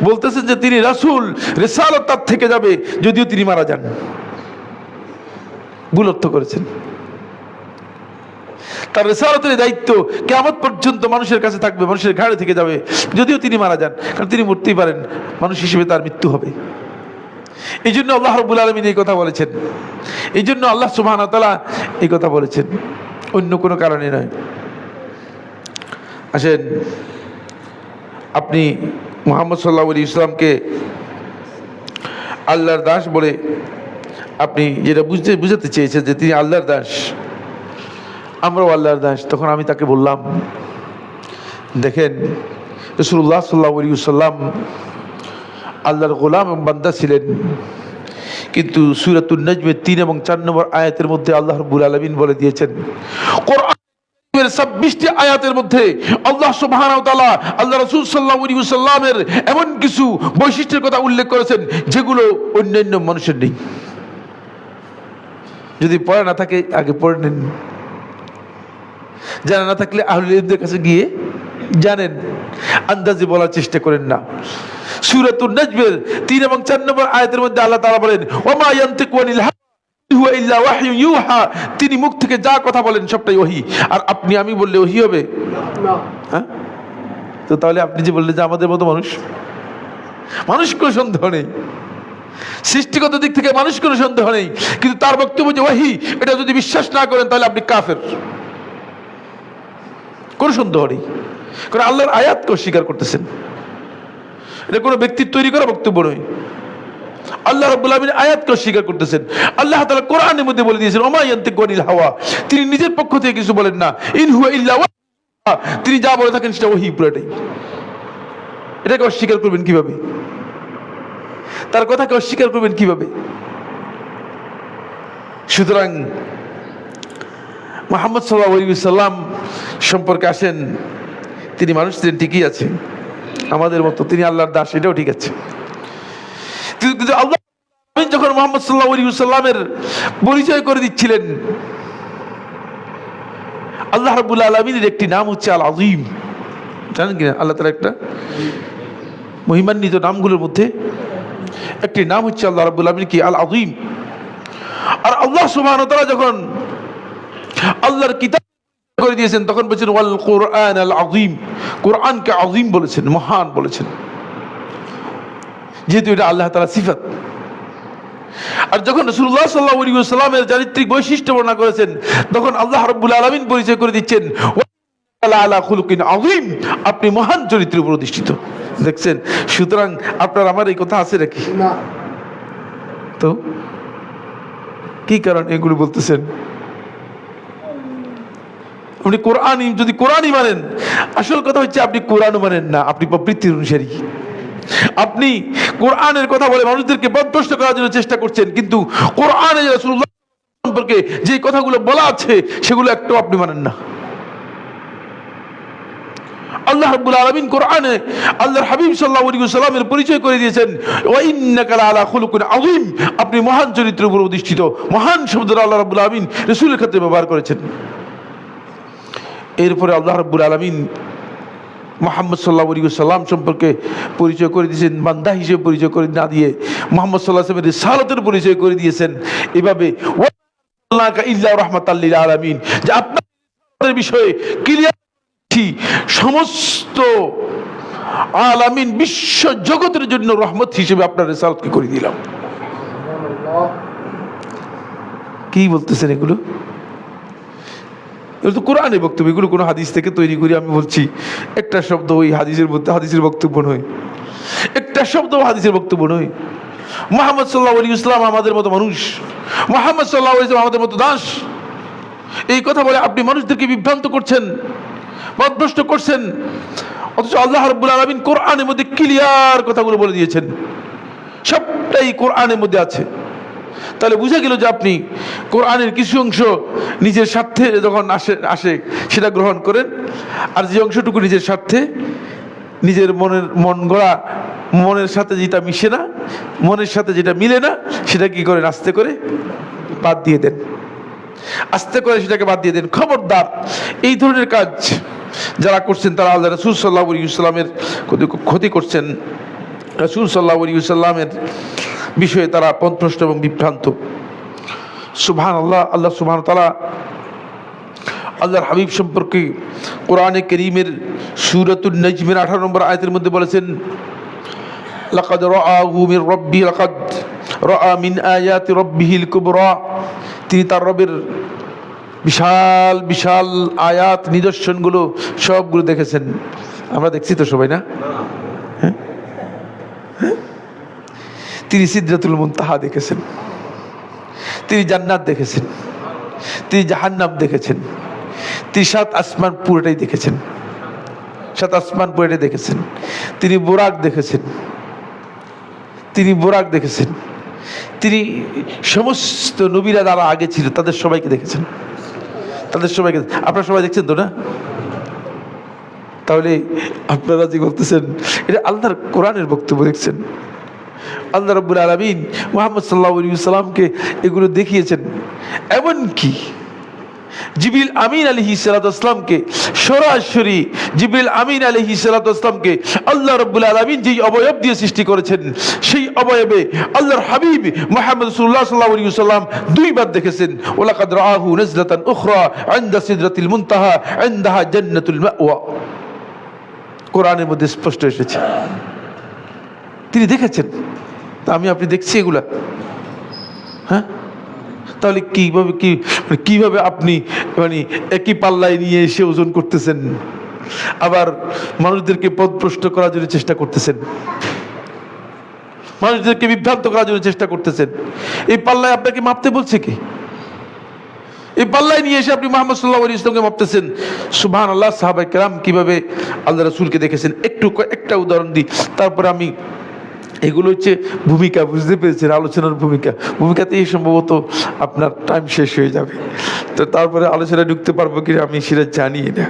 বলতেছেন যে তিনি রাসূল, রিসালাত তার থেকে যাবে যদিও তিনি মারা যান। ভুল অর্থ করেছেন। তার রিসালাতের দায়িত্ব কিয়ামত পর্যন্ত মানুষের কাছে থাকবে, মানুষের ঘাড়ে থেকে যাবে, যদিও তিনি মারা যান, কারণ তিনি মরতেই পারেন, মানুষ হিসেবে তার মৃত্যু হবে। এই জন্য আল্লাহ রাব্বুল আলামিন এই কথা বলেছেন, এই জন্য আল্লাহ সুবহানাহু ওয়া তাআলা এই কথা বলেছেন, অন্য কোনো কারণে নয়। আসেন, আপনি মুহাম্মদ সাল্লাল্লাহু আলাইহি ওয়াসাল্লামকে আল্লাহর দাস বলে আপনি যেটা বুঝাতে চেয়েছেন যে তিনি আল্লাহর দাস, আমরাও আল্লাহর দাস, তখন আমি তাকে বললাম, দেখেন রাসূলুল্লাহ সাল্লাল্লাহু আলাইহি ওয়াসাল্লাম আল্লাহর গোলাম এবং বান্দা ছিলেন, কিন্তু সূরাতুন নাজমের 3 এবং 4 নম্বর আয়াতের মধ্যে আল্লাহ রাব্বুল আলামিন বলে দিয়েছেন, কোরআনের 26টি আয়াতের মধ্যে আল্লাহ সুবহানাহু ওয়া তাআলা আল্লাহ রাসূল সাল্লাল্লাহু আলাইহি ওয়াসাল্লামের এমন কিছু বৈশিষ্ট্যের কথা উল্লেখ করেছেন যেগুলো অন্যান্য মানুষের নেই। যদি পড়া না থাকে আগে পড়ে নিন, জানা না থাকলে আহলুল ইলমের কাছে গিয়ে জানেন, আন্দাজে বলার চেষ্টা করেন না। সূরাতুন নাজমের 3 এবং 4 নম্বর আয়াতের মধ্যে আল্লাহ তাআলা বলেন, ওয়া ইয়ানতিকু আনিল হাওয়া ইন হুয়া ইল্লা ওয়াহয়ুন ইউহা, তিনি মুখ থেকে যা কথা বলেন সবটাই ওহী। আর আপনি আমি বললে ওহী হবে না? হ্যাঁ, তো তাহলে আপনি যে বললেন যে আমাদের মতো মানুষ কোনো সন্দেহ নেই, সৃষ্টিগত দিক থেকে মানুষ কোনো সন্দেহ নেই, কিন্তু তার বক্তব্য যে ওহী, এটা যদি বিশ্বাস না করেন তাহলে আপনি কাফের, কোনো সন্দেহ নেই। কারণ আল্লাহর আয়াতকে অস্বীকার করতেছেন, এটা কোনো ব্যক্তির তৈরি করা বক্তব্য নয়। আল্লাহ রাব্বুল আলামিন আয়াতকে অস্বীকার করতেছেন। আল্লাহ তাআলা কোরআনের মধ্যে বলে দিয়েছেন, ওমা ইয়ানতিকু আনিল হাওয়া, তিনি নিজের পক্ষ থেকে কিছু বলেন না, ইন হুয়া ইল্লা ওয়াহয়ুন, তিনি যা বলে থাকেন সেটা ওহী পুরোটাই। এটাকে অস্বীকার করবেন কিভাবে? তার কথাকে অস্বীকার করবেন কিভাবে? সুতরাং মুহাম্মদ সাল্লাল্লাহু আলাইহি ওয়াসাল্লাম সম্পর্কে আসেন, তিনি মানুষ ছিলেন ঠিকই আছে, আমাদের মতো, তিনি আল্লাহর দাস, এটাও ঠিক আছে। কিন্তু আল্লাহ যখন মুহাম্মদ সাল্লাল্লাহু আলাইহি ওয়াসাল্লামের পরিচয় করে দিচ্ছিলেন, আল্লাহ রাব্বুল আলামিনের একটি নাম হচ্ছে আল আযীম, জানেন কিনা? আল্লাহ তাআলা একটা মহিমান্বিত নামগুলোর মধ্যে একটি নাম হচ্ছে আল্লাহ রাব্বুল আলামিন কি আল আযীম। আর আল্লাহ সুবহানাহু ওয়া তাআলা যখন আল্লাহর কিতাব করে দিয়েছেন তখন বলেছেন ওয়াল কুরআন আল আযীম, কোরআনকে আযীম বলেছেন, মহান বলেছেন, যেহেতু এটা আল্লাহ তাআলার সিফাত। আর যখন রাসূলুল্লাহ সাল্লাল্লাহু আলাইহি ওয়াসাল্লামের চারিত্রিক বৈশিষ্ট্য বর্ণনা করেছেন তখন আল্লাহ রাব্বুল আলামিন পরিচয় করে দিচ্ছেন ওয়া আলা খুলুকিন আযীম, আপনি মহান চরিত্রের উপর অধিষ্ঠিত। দেখছেন? সুতরাং আপনার আমার এই কথা আছে নাকি? না। তো কি কারণ এগুলো বলতেছেন? আপনি যদি কোরআনই মানেন, আসল কথা হচ্ছে আপনি কোরআনও মানেন না, আপনি প্রবৃত্তির অনুসারী। আপনি কোরআনের কথা বলে মানুষদেরকে পথভ্রষ্ট করার জন্য চেষ্টা করছেন, কিন্তু কোরআনে রাসূলুল্লাহ সম্পর্কে যে কথাগুলো বলা আছে সেগুলো একটাও আপনি মানেন না। আল্লাহ রাব্বুল আলামিন কোরআনে আল্লাহর হাবিব সাল্লাল্লাহু আলাইহি ওয়াসাল্লামের পরিচয় করে দিয়েছেন, ওয়া ইন্নাকা লাআলা খুলুকিন আযীম, আপনি মহান চরিত্রের উপর অধিষ্ঠিত। মহান শব্দটা আল্লাহ রাব্বুল আলামিন রাসূলের ক্ষেত্রে ব্যবহার করেছেন। এরপরে আল্লাহ রাব্বুল আলামিন মুহাম্মদ সাল্লাল্লাহু আলাইহি ওয়াসাল্লাম সম্পর্কে পরিচয় করে দিয়েছেন, বান্দা হিসেবে পরিচয় করে না দিয়ে মুহাম্মদ সাল্লাল্লাহু আলাইহি ওয়াসাল্লামের রিসালাতের পরিচয় করে দিয়েছেন এভাবে, ওয়া আল্লাহকা ইল্লা রাহমাতাল লিল আলামিন, যে আপনাদের বিষয়ে ক্লিয়ার সমস্ত আলামিন বিশ্ব জগতের জন্য রহমত হিসেবে আপনার রিসালাতকে করে দিলাম। কি বলতেছেন এগুলো? এগুলো তো কোরআনের বক্তব্য, এগুলো কোনো হাদিস থেকে তৈরি করে আমি বলছি। একটা শব্দ ওই হাদিসের মধ্যে হাদিসের বক্তব্য নয়, একটা শব্দ হাদিসের বক্তব্য নয়। মুহাম্মদ সাল্লাল্লাহু আলাইহি ওয়াসাল্লাম আমাদের মতো মানুষ, মুহাম্মদ সাল্লাল্লাহু আলাইহি ওয়াসাল্লাম আমাদের মতো দাস। এই কথা বলে আপনি মানুষদেরকে বিভ্রান্ত করছেন, পথভ্রষ্ট করছেন, অথচ আল্লাহ রাব্বুল আলামিন কোরআনের মধ্যে ক্লিয়ার কথাগুলো বলে দিয়েছেন, সবটাই কোরআনের মধ্যে আছে। তাহলে বুঝা গেল যে আপনি কোরআনের কিছু অংশ নিজের স্বার্থে যখন আসে সেটা গ্রহণ করেন, আর যে অংশটুকু নিজের স্বার্থে, নিজের মন গড়া মনের সাথে যেটা মিশে না, মনের সাথে যেটা মিলে না, সেটা কি করেন? আস্তে করে বাদ দিয়ে দেন, আস্তে করে সেটাকে বাদ দিয়ে দেন। খবরদার, এই ধরনের কাজ যারা করছেন তারা আল্লাহ রাসূল সাল্লাল্লাহু আলাইহি ওয়াসাল্লামের ক্ষতি করছেন, রাসূল সাল্লাল্লাহু আলাইহি ওয়াসাল্লামের বিষয়ে তারা পথভ্রষ্ট এবং বিভ্রান্ত। সুবহানাল্লাহ, আল্লাহ সুবহানাহু ওয়া তাআলা আল্লাহর হাবিব সম্পর্কে কোরআনে কারীমের সূরাতুন নাজমের 18 নম্বর আয়াতের মধ্যে বলেছেন, লাকাদ রাআহু মির রাব্বি লাকাদ রাআ মিন আয়াতি রাব্বিহিল কুবরা। তিনি তার রবের বিশাল বিশাল আয়াত নিদর্শনগুলো সবগুলো দেখেছেন। আমরা দেখছি তো সবাই, না? হ্যাঁ? তিনি সিদরাতুল মুনতাহা দেখেছেন, তিনি জান্নাত দেখেছেন, তিনি জাহান্নাম দেখেছেন, তিনি 7 আসমান পুরোটাই দেখেছেন, 7 আসমান পুরোটাই দেখেছেন। তিনি বুরাক দেখেছেন, তিনি বুরাক দেখেছেন। তিনি সমস্ত নবীরা যারা আগে ছিল তাদের সবাইকে দেখেছেন, তাদের সবাইকে। আপনারা সবাই দেখছেন তো, না? তাহলে আপনারা যে বলতেছেন এটা আল্লাহর কোরআনের বক্তব্য দেখছেন। আল্লাহ রাব্বুল আলামিন মুহাম্মদ সাল্লাল্লাহু আলাইহি ওয়াসাল্লামকে এগুলো দেখিয়েছেন। এমনকি জিবরিল আমিন আলাইহিস সালাতু ওয়াসসালামকে সরাসরি জিবরিল আমিন আলাইহিস সালাতু ওয়াসসালামকে আল্লাহ রাব্বুল আলামিন যেই অবয়ব দিয়ে সৃষ্টি করেছেন, সেই অবয়বে আল্লাহর হাবিব মুহাম্মদ রাসূলুল্লাহ সাল্লাল্লাহু আলাইহি ওয়াসাল্লাম 2 বার দেখেছেন। ওয়ালাকাদ রাআহু নাজলাতান উখরা ইনদা সিদরাতিল মুনতাহা ইনদাহা জান্নাতুল মাওয়া। কোরআনের মধ্যে স্পষ্ট এসেছে তিনি দেখেছেন। তা আমি আপনি দেখছি এগুলা? হ্যাঁ, তাহলে কিভাবে আপনি মানে একই পাল্লায় নিয়ে এসে ওজন করতেছেন, আবার মানুষদেরকে পথভ্রষ্ট করার জন্য চেষ্টা করতেছেন, মানুষদেরকে বিভ্রান্ত করার জন্য চেষ্টা করতেছেন? এই পাল্লায় আপনাকে মাপতে বলছে কে? এই পাল্লায় নিয়ে এসে আপনি মুহাম্মদ সাল্লাল্লাহু আলাইহি ওয়াসাল্লামকে মাপতেছেন। সুবহানাল্লাহ। সাহাবায়ে কেরাম কিভাবে আল্লাহ রাসূলকে দেখেছেন একটা উদাহরণ দিই, তারপরে আমি এগুলো হচ্ছে ভূমিকা, বুঝতে পেরেছেন? আলোচনার ভূমিকাতেই সম্ভবত আপনার টাইম শেষ হয়ে যাবে। তো তারপরে আলোচনায় ঢুকতে পারবো কি আমি সেটা জানি না।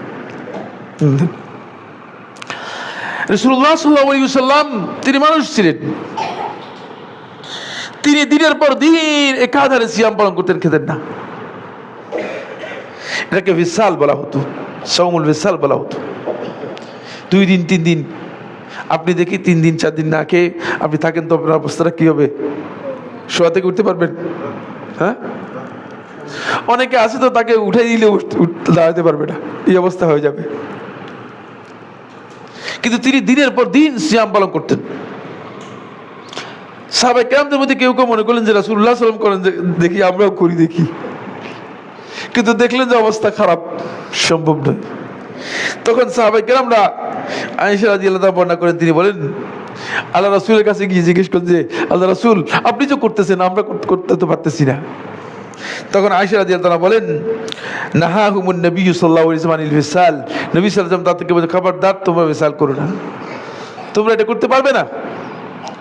রাসূলুল্লাহ সাল্লাল্লাহু আলাইহি ওয়াসাল্লাম তিনি মানুষ ছিলেন, তিনি দিনের পর দিন একাধারে সিয়াম পালন করতেন, খেতেন না। এটাকে বিসাল বলা হতো, সাওমুল বিসাল বলা হতো। 2 দিন 3 দিন আপনি দেখি 3 দিন 4 দিন না খেয়ে আপনি থাকেন, তো আপনার অবস্থাটা কি হবে? শোয়া থেকে উঠতে পারবেন? হ্যাঁ, অনেকে আছে তো তাকে উঠাই দিলে দাঁড়াতে পারবে না, এই অবস্থা হয়ে যাবে। কিন্তু তিনি দিনের পর দিন সিয়াম পালন করতেন। সাহাবায়ে কেরামদের মধ্যে কেউ কেউ মনে করলেন যে রাসূলুল্লাহ সাল্লাল্লাহু আলাইহি ওয়াসাল্লাম করেন, দেখি আমরাও করি দেখি। কিন্তু দেখলেন যে অবস্থা খারাপ, সম্ভব নয়। তখন সাহাবায়ে কেরামরা আয়েশা রাদিয়াল্লাহু তাআলা বর্ণনা করেন, তিনি বলেন আল্লাহ রাসূলের কাছে গিয়ে জিজ্ঞেস করেন যে আল্লাহ রাসূল, আপনি যে করতেছেন আমরা করতে তো পারতেছি না। তখন আয়েশা রাদিয়াল্লাহু তাআলা বলেন, নাহাহুমুন নবী সাল্লাল্লাহু আলাইহি ওয়াসাল্লাম আনিল বিসাল। নবী সাল্লাল্লাহু আলাইহি ওয়াসাল্লাম তাদেরকে বলে, খবরদার তোমরা বিসাল করো না, তোমরা এটা করতে পারবে না,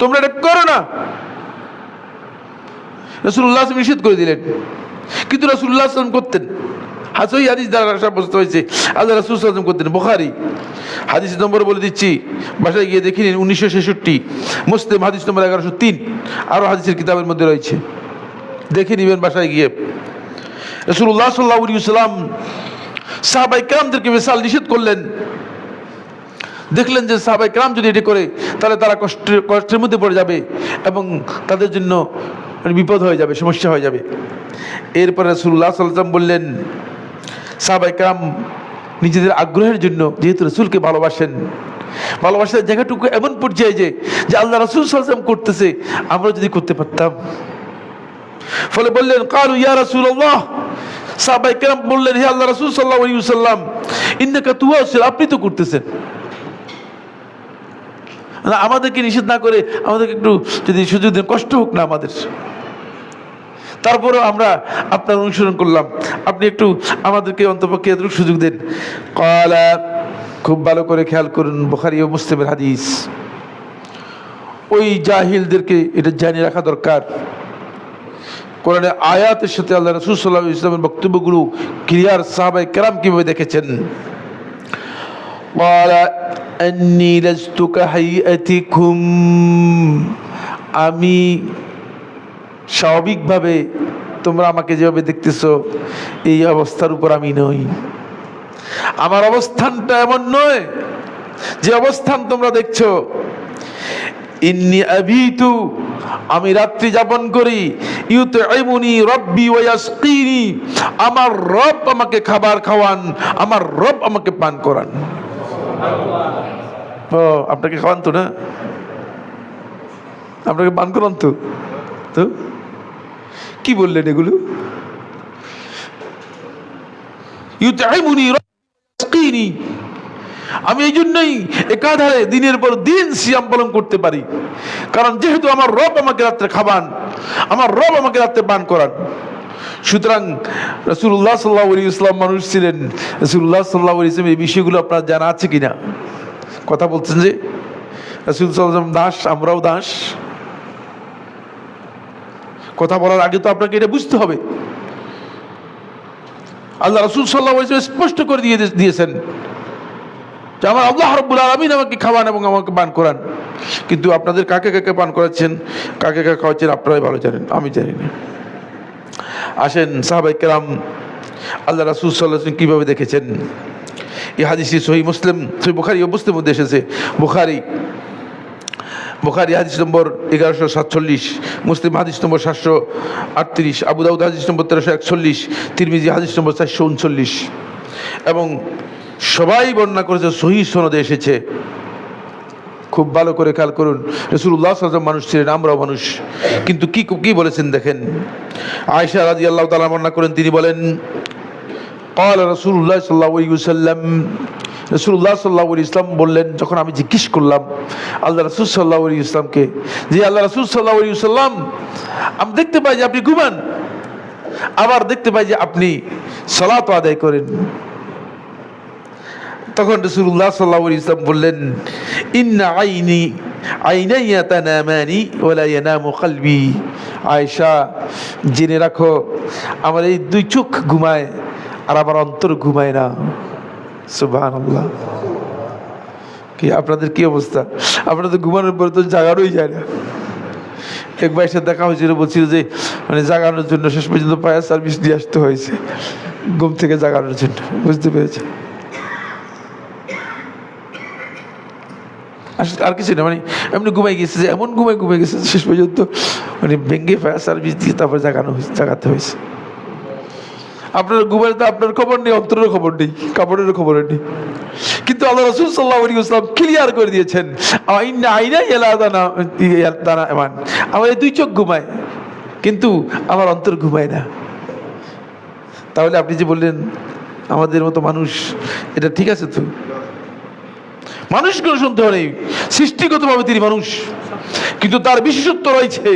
তোমরা এটা করো না। রাসূলুল্লাহ সাল্লাল্লাহু আলাইহি ওয়াসাল্লাম নিষেধ করে দিলেন, কিন্তু রাসূলুল্লাহ সাল্লাল্লাহু আলাইহি ওয়াসাল্লাম করতেন। হাসই হাদিস দ্বারা সাব্যস্ত হয়েছে আল্লাহ রাসূল সাল্লাল্লাহু আলাইহি ওয়াসাল্লাম করতেন। বুখারী হাদিস নম্বর বলে দিচ্ছি, বাসায় গিয়ে দেখে নিন 1966, মুসলিম হাদিস নম্বর 1103, আরো হাদিসের কিতাবের মধ্যে রয়েছে, দেখে নিবেন বাসায় গিয়ে। রাসূলুল্লাহ সাল্লাল্লাহু আলাইহি ওয়াসাল্লাম সাহাবায়ে কেরামদেরকে বিশাল নিষেধ করলেন। দেখলেন যে সাহাবায়ে কেরাম যদি এটা করে তাহলে তারা কষ্টের মধ্যে পড়ে যাবে এবং তাদের জন্য বিপদ হয়ে যাবে, সমস্যা হয়ে যাবে। এরপরে রাসূলুল্লাহ সাল্লাল্লাহু আলাইহি ওয়াসাল্লাম বললেন, সাহাবায়ে কেরাম নিজেদের আগ্রহের জন্য যেহেতু রাসূলকে ভালোবাসেন, ভালোবাসার জায়গাটুকু এমন পর্যায়ে যে আল্লাহ রাসূল সাল্লাল্লাহু আলাইহি ওয়াসাল্লাম করতেছে, আমরা যদি করতে পারতাম। ফলে বললেন, ক্বালু ইয়া রাসূলুল্লাহ, সাহাবায়ে কেরাম বললেন, হে আল্লাহ রাসূল সাল্লাল্লাহু আলাইহি ওয়াসাল্লাম, ইন্নাকা তুওয়াসিল, আপনি তো করতেছেন, আমাদেরকে নিষেধ না করে আমাদেরকে একটু যদি সুযোগ দেন, কষ্ট হোক না আমাদের, তারপরেও আমরা আপনার অনুসরণ করলাম, আপনি একটু আমাদেরকে অন্তপক্ষে এতটুকু সুযোগ দেন। ক্বালা, খুব ভালো করে খেয়াল করুন, বুখারী ও মুসলিমের হাদিস। ওই জাহিলদেরকে এটা জানিয়ে রাখা দরকার, কোরআনের আয়াতের সাথে আল্লাহ রাসূল সাল্লাল্লাহু আলাইহি ওয়াসাল্লামের বক্তব্যগুলো ক্লিয়ার। সাহাবায়ে কেরাম কিভাবে দেখেছেন? ক্বালা আন্নী লাস্তু কাহাইয়াতিকুম, আমি স্বাভাবিকভাবে তোমরা আমাকে যেভাবে দেখতেছো এই অবস্থার উপর আমি নই। আমার অবস্থানটা এমন নয় যে অবস্থান তোমরা দেখছো। ইন্নী আবিতু, আমি রাত্রি যাপন করি। ইউতঈমুনি রাব্বি ওয়া ইয়াসকিনি, আমার রব আমাকে খাবার খাওয়ান, আমার রব আমাকে পান করান। ও আপনাকে খাওয়ান তো না, আপনাকে পান করান তো। তো কি বললেন এগুলো? ইউতঈমুনি রাব্বি ওয়া ইয়াসকিনি, আমি এই জন্যই একাধারে দিনের পর দিন সিয়াম পালন করতে পারি, কারণ যেহেতু আমার রব আমাকে রাত্রে খাবান, আমার রব আমাকে রাত্রে পান করান। সুতরাং রাসূলুল্লাহ সাল্লাল্লাহু আলাইহি ওয়াসাল্লাম মানুষ ছিলেন। রাসূলুল্লাহ সাল্লাল্লাহু আলাইহি ওয়াসাল্লাম এই বিষয়গুলো আপনার জানা আছে কিনা? কথা বলছেন যে রাসূল সাল্লাল্লাহু আলাইহি ওয়াসাল্লাম দাস, আমরাও দাস। কথা বলার আগে তো আপনাকে এটা বুঝতে হবে। আল্লাহ রাসূল সাল্লাল্লাহু আলাইহি ওয়াসাল্লাম স্পষ্ট করে দিয়েছেন যে আমার আল্লাহ রাব্বুল আলামিন আমাকে খাওয়ান এবং আমাকে পান করান। কিন্তু আপনাদের কাকে কাকে পান করাচ্ছেন, কাকে কাকে খাওয়াচ্ছেন আপনারাই ভালো জানেন, আমি জানি না। আসেন সাহাবায়ে কেরাম আল্লাহ রাসূল সাল্লাল্লাহু আলাইহি ওয়াসাল্লাম কিভাবে দেখেছেন। এই হাদিসটি সহিহ মুসলিম, সহিহ বুখারী ও মুসলিমের মধ্যে এসেছে। বুখারী হাদিস নম্বর 1147, মুসলিম হাদিস নম্বর 738, আবু দাউদ হাদিস নম্বর 1341, তিরমিজি হাদিস নম্বর 439, এবং সবাই বর্ণনা করেছে, সহিহ সনদে এসেছে। খুব ভালো করে খেয়াল করুন, রাসূলুল্লাহ সাল্লাল্লাহু আলাইহি ওয়াসাল্লাম মানুষ ছিলেন, আমরাও মানুষ। কিন্তু কি বলেছেন দেখেন। আয়েশা রাদিয়াল্লাহু তাআলা বর্ণনা করেন, তিনি বলেন قال রাসূলুল্লাহ সাল্লাল্লাহু আলাইহি ওয়াসাল্লাম, রাসূলুল্লাহ সাল্লাল্লাহু আলাইহি ওয়াসাল্লাম বললেন, যখন আমি জিজ্ঞেস করলাম আল্লাহ রাসূল সাল্লাল্লাহু আলাইহি ওয়াসাল্লামকে, যে আল্লাহ রাসূল সাল্লাল্লাহু আলাইহি ওয়াসাল্লাম, আমি দেখতে পাই যে আপনি ঘুমান, আবার দেখতে পাই যে আপনি সালাত আদায় করেন। তখন রাসূলুল্লাহ সাল্লাল্লাহু আলাইহি ওয়াসাল্লাম বললেন, ইন্না আইনাইয়া তানামানি ওয়া লা ইয়ানামু কলবি। আয়েশা, জেনে রাখো আমার এই দুই চোখ ঘুমায় আর আমার অন্তর ঘুমায় না। সুবহানাল্লাহ। কি আপনাদের কি অবস্থা? আপনাদের ঘুমানোর পরে তো জাগানোই যায় না। এক ভাইয়ের সাথে দেখা হয়েছিল, বলছিল যে মানে জাগানোর জন্য শেষ পর্যন্ত ফায়ার সার্ভিস দিয়ে আসতে হয়েছে ঘুম থেকে জাগানোর জন্য। বুঝতে পেরেছে? আর কিছু না, মানে এমনি ঘুমাই গেছে, যে এমন ঘুমাই গেছে শেষ পর্যন্ত মানে ভেঙ্গে ফায়ার সার্ভিস দিয়ে তারপর জাগাতে হয়েছে। আপনার ঘুমাই তো আপনার খবর নেই, অন্তরেরও খবর নেই, কাপড়েরও খবর নেই। কিন্তু আল্লাহ রাসূল সাল্লাল্লাহু আলাইহি ওয়াসাল্লাম ক্লিয়ার করে দিয়েছেন, আমার এই দুই চোখ ঘুমায় কিন্তু আমার অন্তর ঘুমায় না। তাহলে আপনি যে বললেন আমাদের মতো মানুষ, এটা ঠিক আছে তো? মানুষ কোনো সন্দেহ নেই, সৃষ্টিগতভাবে তিনি মানুষ, কিন্তু তার বিশেষত্ব রয়েছে,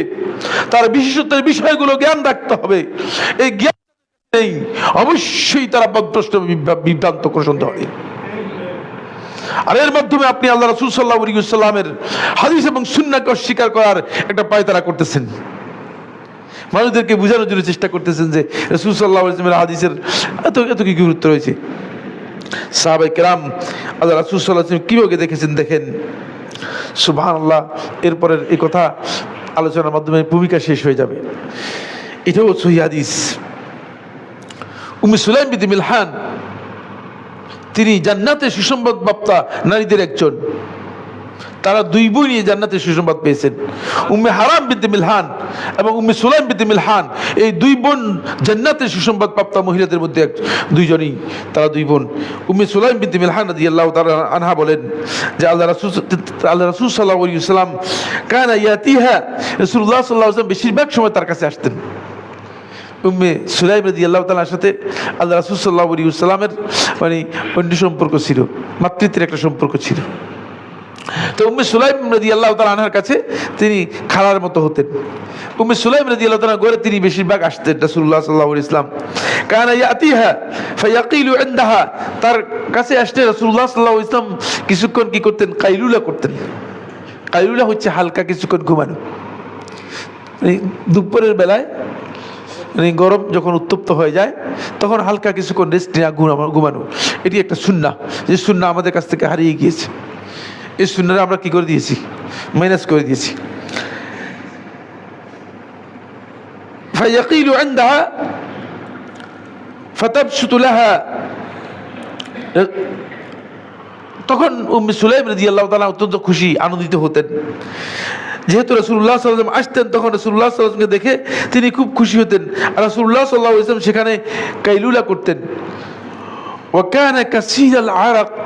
তার বিশেষত্বের বিষয়গুলো জ্ঞান রাখতে হবে। এই জ্ঞান নেই, অবশ্যই তারা পথভ্রষ্ট, বিভ্রান্ত, কোনো সন্দেহ নেই। আর এর মাধ্যমে আপনি আল্লাহ রাসূল সাল্লাল্লাহু আলাইহি ওয়াসাল্লামের হাদিস এবং সুন্নাহকে অস্বীকার করার একটা পায়তারা করতেছেন। মানুষদেরকে বোঝানোর জন্য চেষ্টা করতেছেন যে রাসূল সাল্লাল্লাহু আলাইহি ওয়াসাল্লামের হাদিসের এত কি গুরুত্ব রয়েছে। সাহাবায়ে কেরাম আল্লাহ রাসূল সাল্লাল্লাহু আলাইহি ওয়াসাল্লাম কিভাবে দেখেছেন দেখেন। সুবহানাল্লাহ। এরপরের এই কথা আলোচনার মাধ্যমে ভূমিকা শেষ হয়ে যাবে। এটাও সহিহ হাদিস। উম্মে সুলাইম বিনতে মিলহান, তিনি জান্নাতে সুসংবাদ প্রাপ্তা নারীদের একজন। তারা দুই বোন নিয়ে জান্নাতে সুসংবাদ পেয়েছেন। উম্মে হারাম বিনতে মিলহান এবং উম্মে সুলাইম বিনতে মিলহান, এই দুই বোন জান্নাতে সুসংবাদ প্রাপ্তা মহিলাদের মধ্যে দুইজনই, তারা দুই বোন। উম্মে সুলাইম বিনতে মিলহান রাদিয়াল্লাহু তাআলা আনহা বলেন যে আল্লাহ রাসূল সাল্লাল্লাহু আলাইহি ওয়াসাল্লাম কানা ইয়াতিহা, রাসূলুল্লাহ সাল্লাল্লাহু আলাইহি ওয়াসাল্লাম বেশিরভাগ সময় তার কাছে আসতেন। উম্মে সুলাইম রাদিয়াল্লাহু তাআলার সাথে আল্লাহ রাসূল সাল্লাল্লাহু আলাইহি ওয়াসাল্লামের মানে অন্য সম্পর্ক ছিল, মাতৃত্বের একটা সম্পর্ক ছিল। তো উম্মে সুলাইম রাদিয়াল্লাহু তাআলা আনহার কাছে তিনি খালার মতো হতেন। উম্মে সুলাইম রাদিয়াল্লাহু তাআলা ঘরে তিনি বেশিরভাগ আসতেন। রাসূলুল্লাহ সাল্লাল্লাহু আলাইহি ওয়াসাল্লাম কানা ইয়াতিহা ফায়াকিলু ইনদাহা, তার কাছে আসতে রাসূলুল্লাহ সাল্লাল্লাহু আলাইহি ওয়াসাল্লাম কিছুক্ষণ কি করতেন? কাইলুলা করতেন। কাইলুলা হচ্ছে হালকা কিছুক্ষণ ঘুমানো। দুপুরের বেলায় গরম যখন উত্তপ্ত হয়ে যায় তখন হালকা কিছুক্ষণ রেস্ট নেওয়া, ঘুমানো, এটি একটা সুন্নাহ, যে সুন্নাহ আমাদের কাছ থেকে হারিয়ে গিয়েছে। এই সুন্নাহটা আমরা কি করে দিয়েছি? মাইনাস করে দিয়েছি। ফায়াকিলু ইনদাহা ফাতাবসুতু লাহা, তখন উম্মে সুলাইম রাদিয়াল্লাহু তাআলা অত্যন্ত খুশি, আনন্দিত হতেন যেহেতু রাসূলুল্লাহ সাল্লাল্লাহু আলাইহি ওয়াসাল্লাম আসতেন, তখন রাসূলুল্লাহ সাল্লাল্লাহু আলাইহি ওয়াসাল্লামকে দেখে তিনি খুব খুশি হতেন। আর রাসূলুল্লাহ সাল্লাল্লাহু আলাইহি ওয়াসাল্লাম সেখানে কাইলুলা করতেন। ওয়া কানা কাসীরাল আরাক,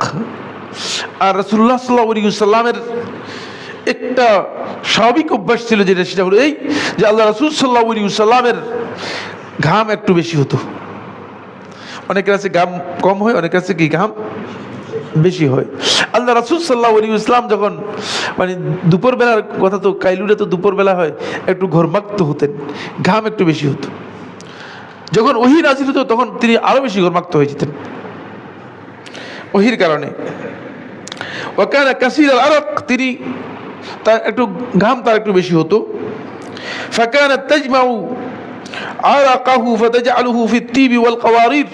আর রাসূলুল্লাহ সাল্লাল্লাহু আলাইহি ওয়াসাল্লামের একটা স্বাভাবিক অভ্যাস ছিল, সেটা হলো এই যে আল্লাহ রাসূল সাল্লাল্লাহু আলাইহি ওয়াসাল্লামের ঘাম একটু বেশি হতো। অনেকের আছে ঘাম কম হয়, অনেকের আছে কি ঘাম বেশি হয়। আল্লাহ রাসূল সাল্লাল্লাহু আলাইহি ওয়াসাল্লাম যখন মানে দুপুরবেলার কথা, তো কাইলুলা তো দুপুরবেলা হয়, একটু ঘর্মাক্ত হতেন, ঘাম একটু বেশি হতো। যখন ওহী নাযিল হতো তখন তিনি আরো বেশি ঘর্মাক্ত হয়ে যেতেন ওহীর কারণে। ওয়া কানা কাসীরাল আরাক, তিনি তার একটু ঘাম তার একটু বেশি হতো। ফাকানাত তাজমাউ আরাকাহু ফাতাজআলুহু ফিত-তিবি ওয়াল কাওয়ারির।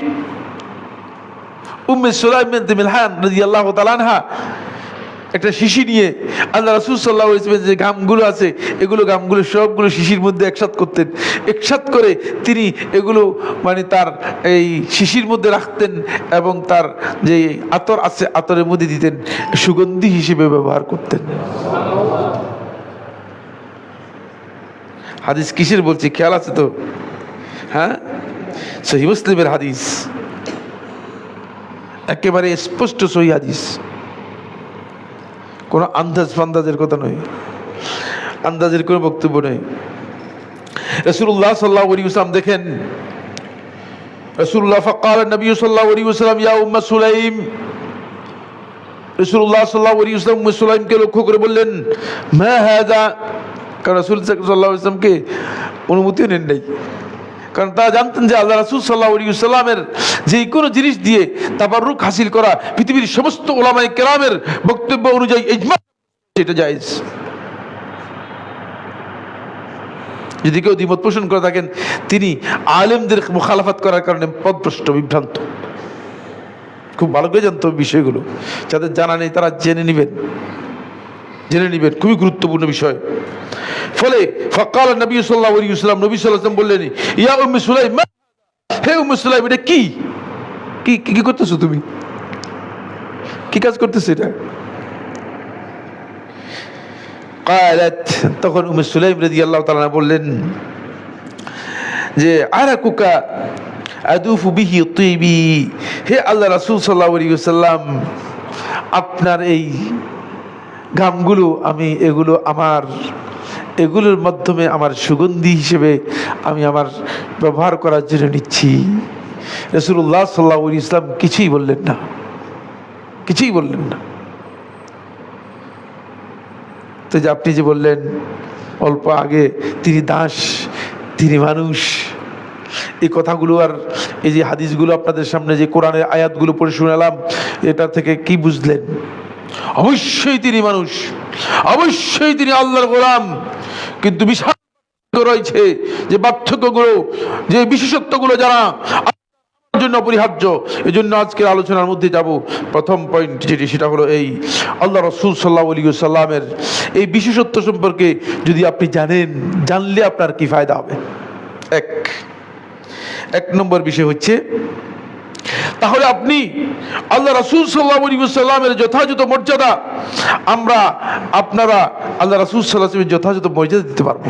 উম্মে সুলাইম বিনতে মিলহান রাদিয়াল্লাহু তাআলা আনহা একটা শিশি নিয়ে আল্লাহ রাসূল সাল্লাল্লাহু আলাইহি ওয়াসাল্লামের যে ঘামগুলো আছে, এগুলো ঘামগুলো সবগুলো শিশির মধ্যে একসাথ করতেন। একসাথ করে তিনি এগুলো মানে তার এই শিশির মধ্যে রাখতেন এবং তার যে আতর আছে আতরের মধ্যে দিতেন, সুগন্ধি হিসেবে ব্যবহার করতেন। হাদিস কিসের বলছি খেয়াল আছে তো? হ্যাঁ, সহিহ মুসলিমের হাদিস, একেবারে স্পষ্ট সহিহ হাদিস, কোনো আন্দাজ ফান্দাজের কথা নয়, আন্দাজের কোনো বক্তব্য নেই। রাসূলুল্লাহ সাল্লাল্লাহু আলাইহি ওয়াসাল্লাম দেখেন, রাসূলুল্লাহ ফাকালা নবী সাল্লাল্লাহু আলাইহি ওয়াসাল্লাম ইয়া উম্মে সুলাইম, রাসূলুল্লাহ সাল্লাল্লাহু আলাইহি ওয়াসাল্লাম উম্মে সুলাইমকে লক্ষ্য করে বললেন মা হাযা, কারণ রাসূল সাল্লাল্লাহু আলাইহি ওয়াসাল্লামকে অনুমতিও নেন নাই, কারণ তারা জানতেন যে আল্লাহ রাসূল সাল্লাল্লাহু আলাইহি ওয়াসাল্লামের যে কোনো জিনিস দিয়ে তাবাররুক হাসিল করা পৃথিবীর সমস্ত উলামায়ে কেরামের বক্তব্য অনুযায়ী ইজমা, এটা জায়েজ। যদি কেউ দ্বিমত পোষণ করে থাকেন, তিনি আলেমদের মুখালাফাত করার কারণে পথভ্রষ্ট, বিভ্রান্ত। খুব ভালো করে জানতে হবে বিষয়গুলো, যাদের জানা নেই তারা জেনে নেবেন, খুবই গুরুত্বপূর্ণ বিষয়। ফলে ফাকাল নবী সাল্লাল্লাহু আলাইহি ওয়াসাল্লাম, নবী সাল্লাল্লাহু আলাইহি ওয়াসাল্লাম বললেন ইয়া উম্মে সুলাইম, হে উম্মে সুলাইম, এটা কি কি কি করতেছো তুমি, কি কাজ করতেছো এটা? قالت, তখন উম্মে সুলাইম রাদিয়াল্লাহু তাআলা বললেন যে আরাকুকা আদুফু বিহি তিবি, হে আল্লাহ রাসূল সাল্লাল্লাহু আলাইহি ওয়াসাল্লাম, আপনার এই ঘামগুলো আমি এগুলোর মাধ্যমে আমার সুগন্ধি হিসেবে আমি আমার ব্যবহার করার জন্য নিচ্ছি। রাসূলুল্লাহ সাল্লাল্লাহু আলাইহি ওয়াসাল্লাম কিছুই বললেন না। তো যে আপনি যে বললেন অল্প আগে তিনি দাস, তিনি মানুষ, এই কথাগুলো আর এই যে হাদিসগুলো আপনাদের সামনে যে কোরআনের আয়াতগুলো পড়ে শোনালাম, এটা থেকে কি বুঝলেন? অবশ্যই তিনি মানুষ, অবশ্যই তিনি আল্লাহর গোলাম, কিন্তু বিশাল রয়েছে যে পার্থক্যগুলো, যে বিশেষত্বগুলো যারা জন্য অপরিহার্য। এই জন্য আজকের আলোচনার মধ্যে যাব প্রথম পয়েন্ট যেটি, সেটা হলো এই আল্লাহ রাসূল সাল্লাল্লাহু আলাইহি ওয়াসাল্লামের এই বিশেষত্ব সম্পর্কে যদি আপনি জানলে আপনার কি ফায়দা হবে। এক নম্বর বিষয় হচ্ছে, তাহলে আপনি আল্লাহ রাসূল সাল্লাল্লাহু আলাইহি ওয়াসাল্লামের যথাযথ মর্যাদা, আপনারা আল্লাহ রাসূল সাল্লাল্লাহু আলাইহি ওয়াসাল্লামের যথাযথ মর্যাদা দিতে পারবো।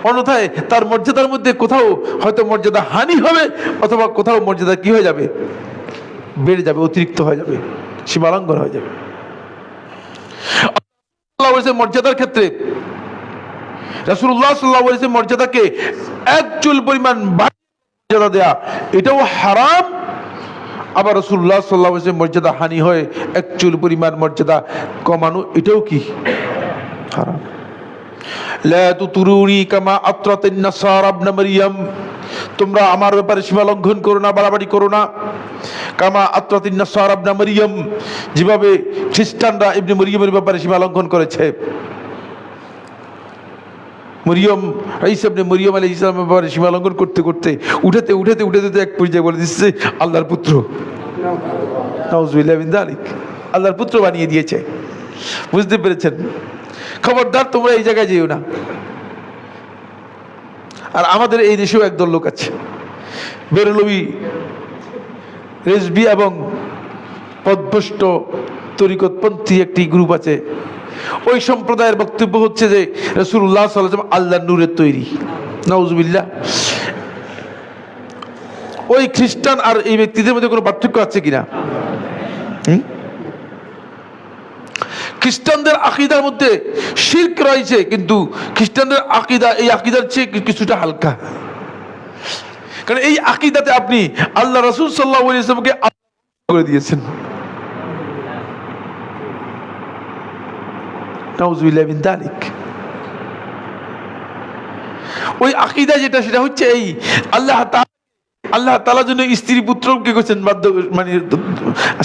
অন্যথায় তার মর্যাদার মধ্যে কোথাও হয়তো মর্যাদা হানি হবে, অথবা কোথাও মর্যাদা কি হয়ে যাবে, বেড়ে যাবে, অতিরিক্ত হয়ে যাবে, সীমালঙ্ঘন হয়ে যাবে। মর্যাদার ক্ষেত্রে রাসূলুল্লাহ সাল্লাল্লাহু আলাইহি ওয়াসাল্লাম মর্যাদাকে এক চুল পরিমাণ মর্যাদা দেয়া, এটাও হারাম। আবার রাসূলুল্লাহ সাল্লাল্লাহু আলাইহি ওয়াসাল্লাম মর্যাদা হানি হয় এক চুল পরিমাণ মর্যাদা কমানো, এটাও কি হারাম। লা তুতুরুনি কামা আতরাতিন নাসারা ইবনে মারইয়াম, তোমরা আমার ব্যাপারে সীমা লঙ্ঘন করো না, বাড়াবাড়ি করো না। কামা আতরাতিন নাসারা ইবনে মারইয়াম, যেভাবে খ্রিস্টানরা ইবনে মারইয়ামের ব্যাপারে সীমা লঙ্ঘন করেছে। ঈসা ইবনে মারইয়াম আলাইহিস সালামের ব্যাপারে সীমা লঙ্ঘন করতে করতে উঠাতে এক পর্যায়ে বলে দিচ্ছে আল্লাহর পুত্র, নাউযুবিল্লাহি মিন যালিক, আল্লাহর পুত্র বানিয়ে দিয়েছে। বুঝতে পেরেছেন? খবরদার তোমরা এই জায়গায় যেও না। আর আমাদের এই দেশেও একদল লোক আছে, বেরলভী, রেজবি এবং পথভ্রষ্ট তরিকতপন্থী একটি গ্রুপ আছে, ওই সম্প্রদায়ের বক্তব্য হচ্ছে যে রাসূলুল্লাহ সাল্লাল্লাহু আলাইহি ওয়াসাল্লাম আল্লাহর নূরের তৈরি। নাউজুবিল্লাহ। ওই খ্রিস্টান আর এই ব্যক্তিদের মধ্যে কোনো পার্থক্য আছে কিনা? খ্রিস্টানদের আকীদার মধ্যে শিরক রয়েছে, কিন্তু খ্রিস্টানদের আকীদা এই আকীদার চেয়ে কিছুটা হালকা। কারণ এই আকীদাতে আপনি আল্লাহ রাসূল সাল্লাল্লাহু আলাইহি ওয়াসাল্লামকে করে দিয়েছেন। নাউজুবিল্লাহ মিন যালিক। ওই আকীদা যেটা, সেটা হচ্ছে এই আল্লাহ তাআলা জন্য স্ত্রী পুত্রকে করেছেন বাধ্য, মানে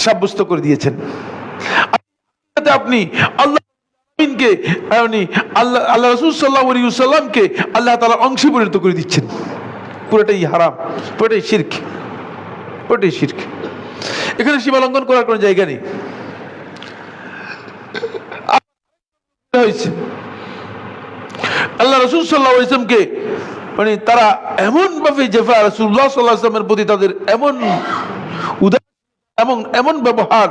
সাব্যস্ত করে দিয়েছেন। আপনি আল্লাহকে আল্লাহ রাসূল সাল্লাল্লাহু আলাইহি ওয়াসাল্লামকে আল্লাহ তাআলার অংশে পরিণত করে দিচ্ছেন। পুরোটাই হারাম, পুরোটাই শিরক, পুরোটাই শিরক। এখানে সীমা লঙ্ঘন করার কোনো জায়গা নেই। আল্লাহ রাসূল সাল্লাল্লাহু আলাইহি ওয়াসাল্লামকে মানে তারা এমন ভাবে জেফা, রাসূলুল্লাহ সাল্লাল্লাহু আলাইহি ওয়াসাল্লামের প্রতি তাদের এমন এমন ব্যবহার,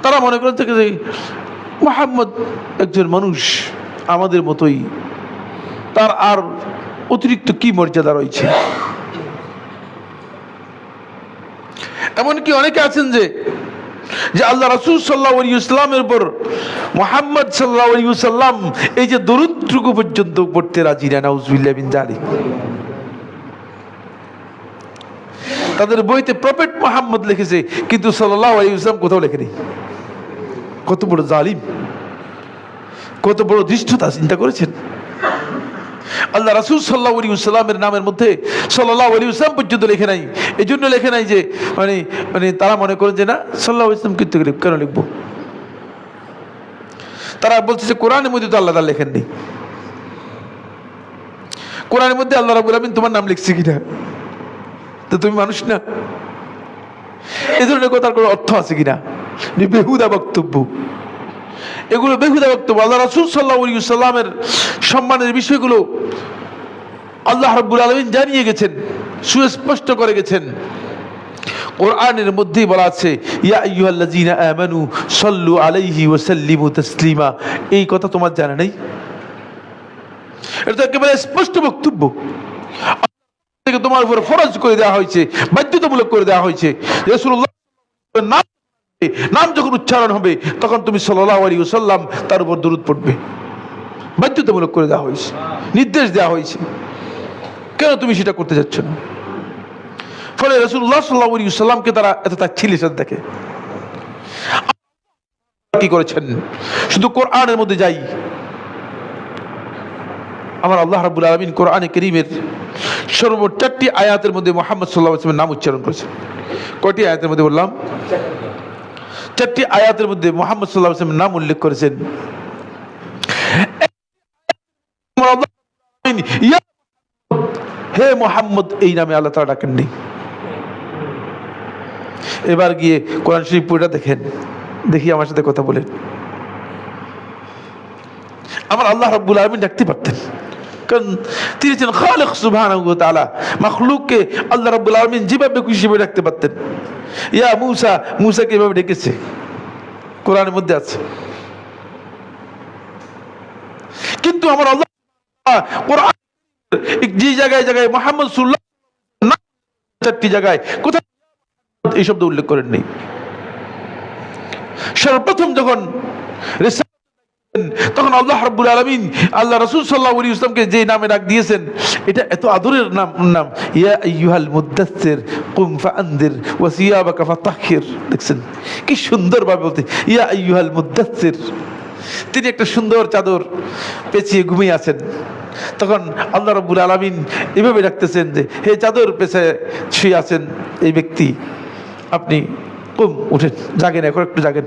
তারা মনে করে থাকে যে মুহাম্মদ একজন মানুষ আমাদের মতোই, তার আর অতিরিক্ত কি মর্যাদা রয়েছে। এমনকি অনেকে আছেন যে আল্লাহ রাসূল সাল্লাল্লাহু আলাইহি ওয়াসাল্লামের উপর মুহাম্মদ সাল্লাল্লাহু আলাইহি ওয়াসাল্লাম এই যে দরুদটুকু পর্যন্ত পড়তে রাজি না। নাউজুবিল্লাহ মিন যালিক। তাদের বইতে প্রফেট মুহাম্মদ লিখেছে, কিন্তু সাল্লাল্লাহু আলাইহি ওয়াসাল্লাম কোথাও লেখেনি। কত বড় জালিম, কত বড় ধৃষ্টতা, চিন্তা করেছেন? আল্লাহ রাসূল সাল্লাল্লাহু আলাইহি ওয়াসাল্লামের নামের মধ্যে সাল্লাল্লাহু আলাইহি ওয়াসাল্লাম পর্যন্ত লেখে নাই। এই জন্য লেখে নাই যে মানে তারা মনে করেন যে না, সাল্লাল্লাহু আলাইহি ওয়াসাল্লাম কিন্তু কেন লিখবো? তারা বলছে যে কোরআনের মধ্যে তো আল্লাহ তাআলা লেখেননি। কোরআনের মধ্যে আল্লাহ রাব্বুল আলামিন তোমার নাম লিখছে কিনা? তো তুমি মানুষ না? এই ধরনের কথার কোনো অর্থ আছে কিনা? বেহুদা বক্তব্য, এগুলো বেহুদা বক্তব্য। আল্লাহ রাসূল সাল্লাল্লাহু আলাইহি ওয়াসাল্লামের সম্মানের বিষয়গুলো আল্লাহ রাব্বুল আলামিন জানিয়ে গেছেন, সুস্পষ্ট করে গেছেন। কোরআনের মধ্যেই বলা আছে, ইয়া আইয়ুহাল্লাযীনা আমানু সাল্লু আলাইহি ওয়া সাল্লিমু তাসলিমা। এই কথা তোমার জানা নেই? এটা তো একেবারে স্পষ্ট বক্তব্য। তোমার উপর ফরজ করে দেওয়া হয়েছে, বাধ্যতামূলক করে দেওয়া হয়েছে। রাসূলুল্লাহ নাম যখন উচ্চারণ হবে তখন তুমি সাল্লাল্লাহু আলাইহি ওয়াসাল্লাম তার উপর দরুদ পড়বে। বাধ্যতামূলক করে দেওয়া হয়েছে, নির্দেশ দেওয়া হয়েছে। কেন তুমি সেটা করতে যাচ্ছ না? ফলে রাসূলুল্লাহ সাল্লাল্লাহু আলাইহি ওয়াসাল্লামকে তারা এত তাচ্ছিল্যের সাথে দেখে। কি করেছেন? শুধু কোরআনের মধ্যে যাই, আমার আল্লাহ রাব্বুল আলামিন কোরআনে কারীমের সর্বমোট 4টি আয়াতের মধ্যে মুহাম্মদ সাল্লাল্লাহু আলাইহি ওয়াসাল্লামের নাম উচ্চারণ করেছেন। কয়টি আয়াতের মধ্যে বললাম? 4টি আয়াতের মধ্যে মুহাম্মদ সাল্লাল্লাহু আলাইহি ওয়াসাল্লামের নাম উল্লেখ করেছেন। হে মুহাম্মদ, এই নামে আল্লাহ তাআলা ডাকেননি। এবার গিয়ে কোরআন শরীফ পড়ে দেখেন, দেখি আমার সাথে কথা বলেন। আমার আল্লাহ রাব্বুল আলামিন ডাকতে পারতেন, কারণ তিনি ছিলেন খালিক সুবহানাহু ওয়া তাআলা। মাখলুককে আল্লাহ রাব্বুল আলামিন যেভাবে খুশি ভাবে ডাকতে পারতেন। ইয়া মূসা, মূসাকে এভাবে ডেকেছে, কোরআনের মধ্যে আছে। কিন্তু আমার আল্লাহ কোরআন যে জায়গায় জায়গায় মুহাম্মদ সাল্লাল্লাহু আলাইহি ওয়াসাল্লাম 4টি জায়গায় কোথায় এই শব্দ উল্লেখ করেন নেই। সর্বপ্রথম যখন তখন আল্লাহ রাব্বুল আলামিন আল্লাহ রাসূল সাল্লাল্লাহু আলাইহি ওয়াসাল্লামকে যে নামে ডাক দিয়েছেন, এটা এত আদরের নাম। ইয়া আইয়ুহাল মুদ্দাসসির কুম ফাআনদির ওয়া সিয়াবাকা ফাতাহহির। দেখছেন কি সুন্দর ভাবে বলতে, ইয়া আইয়ুহাল মুদ্দাসসির। তিনি একটা সুন্দর চাদর পেঁচিয়ে ঘুমিয়ে আছেন, তখন আল্লাহ রাব্বুল আলামিন এভাবে ডাকতেছেন যে হে চাদর পেঁচে শুয়ে আছেন এই ব্যক্তি, আপনি কুম, উঠেন, জাগেন, এখন একটু জাগেন।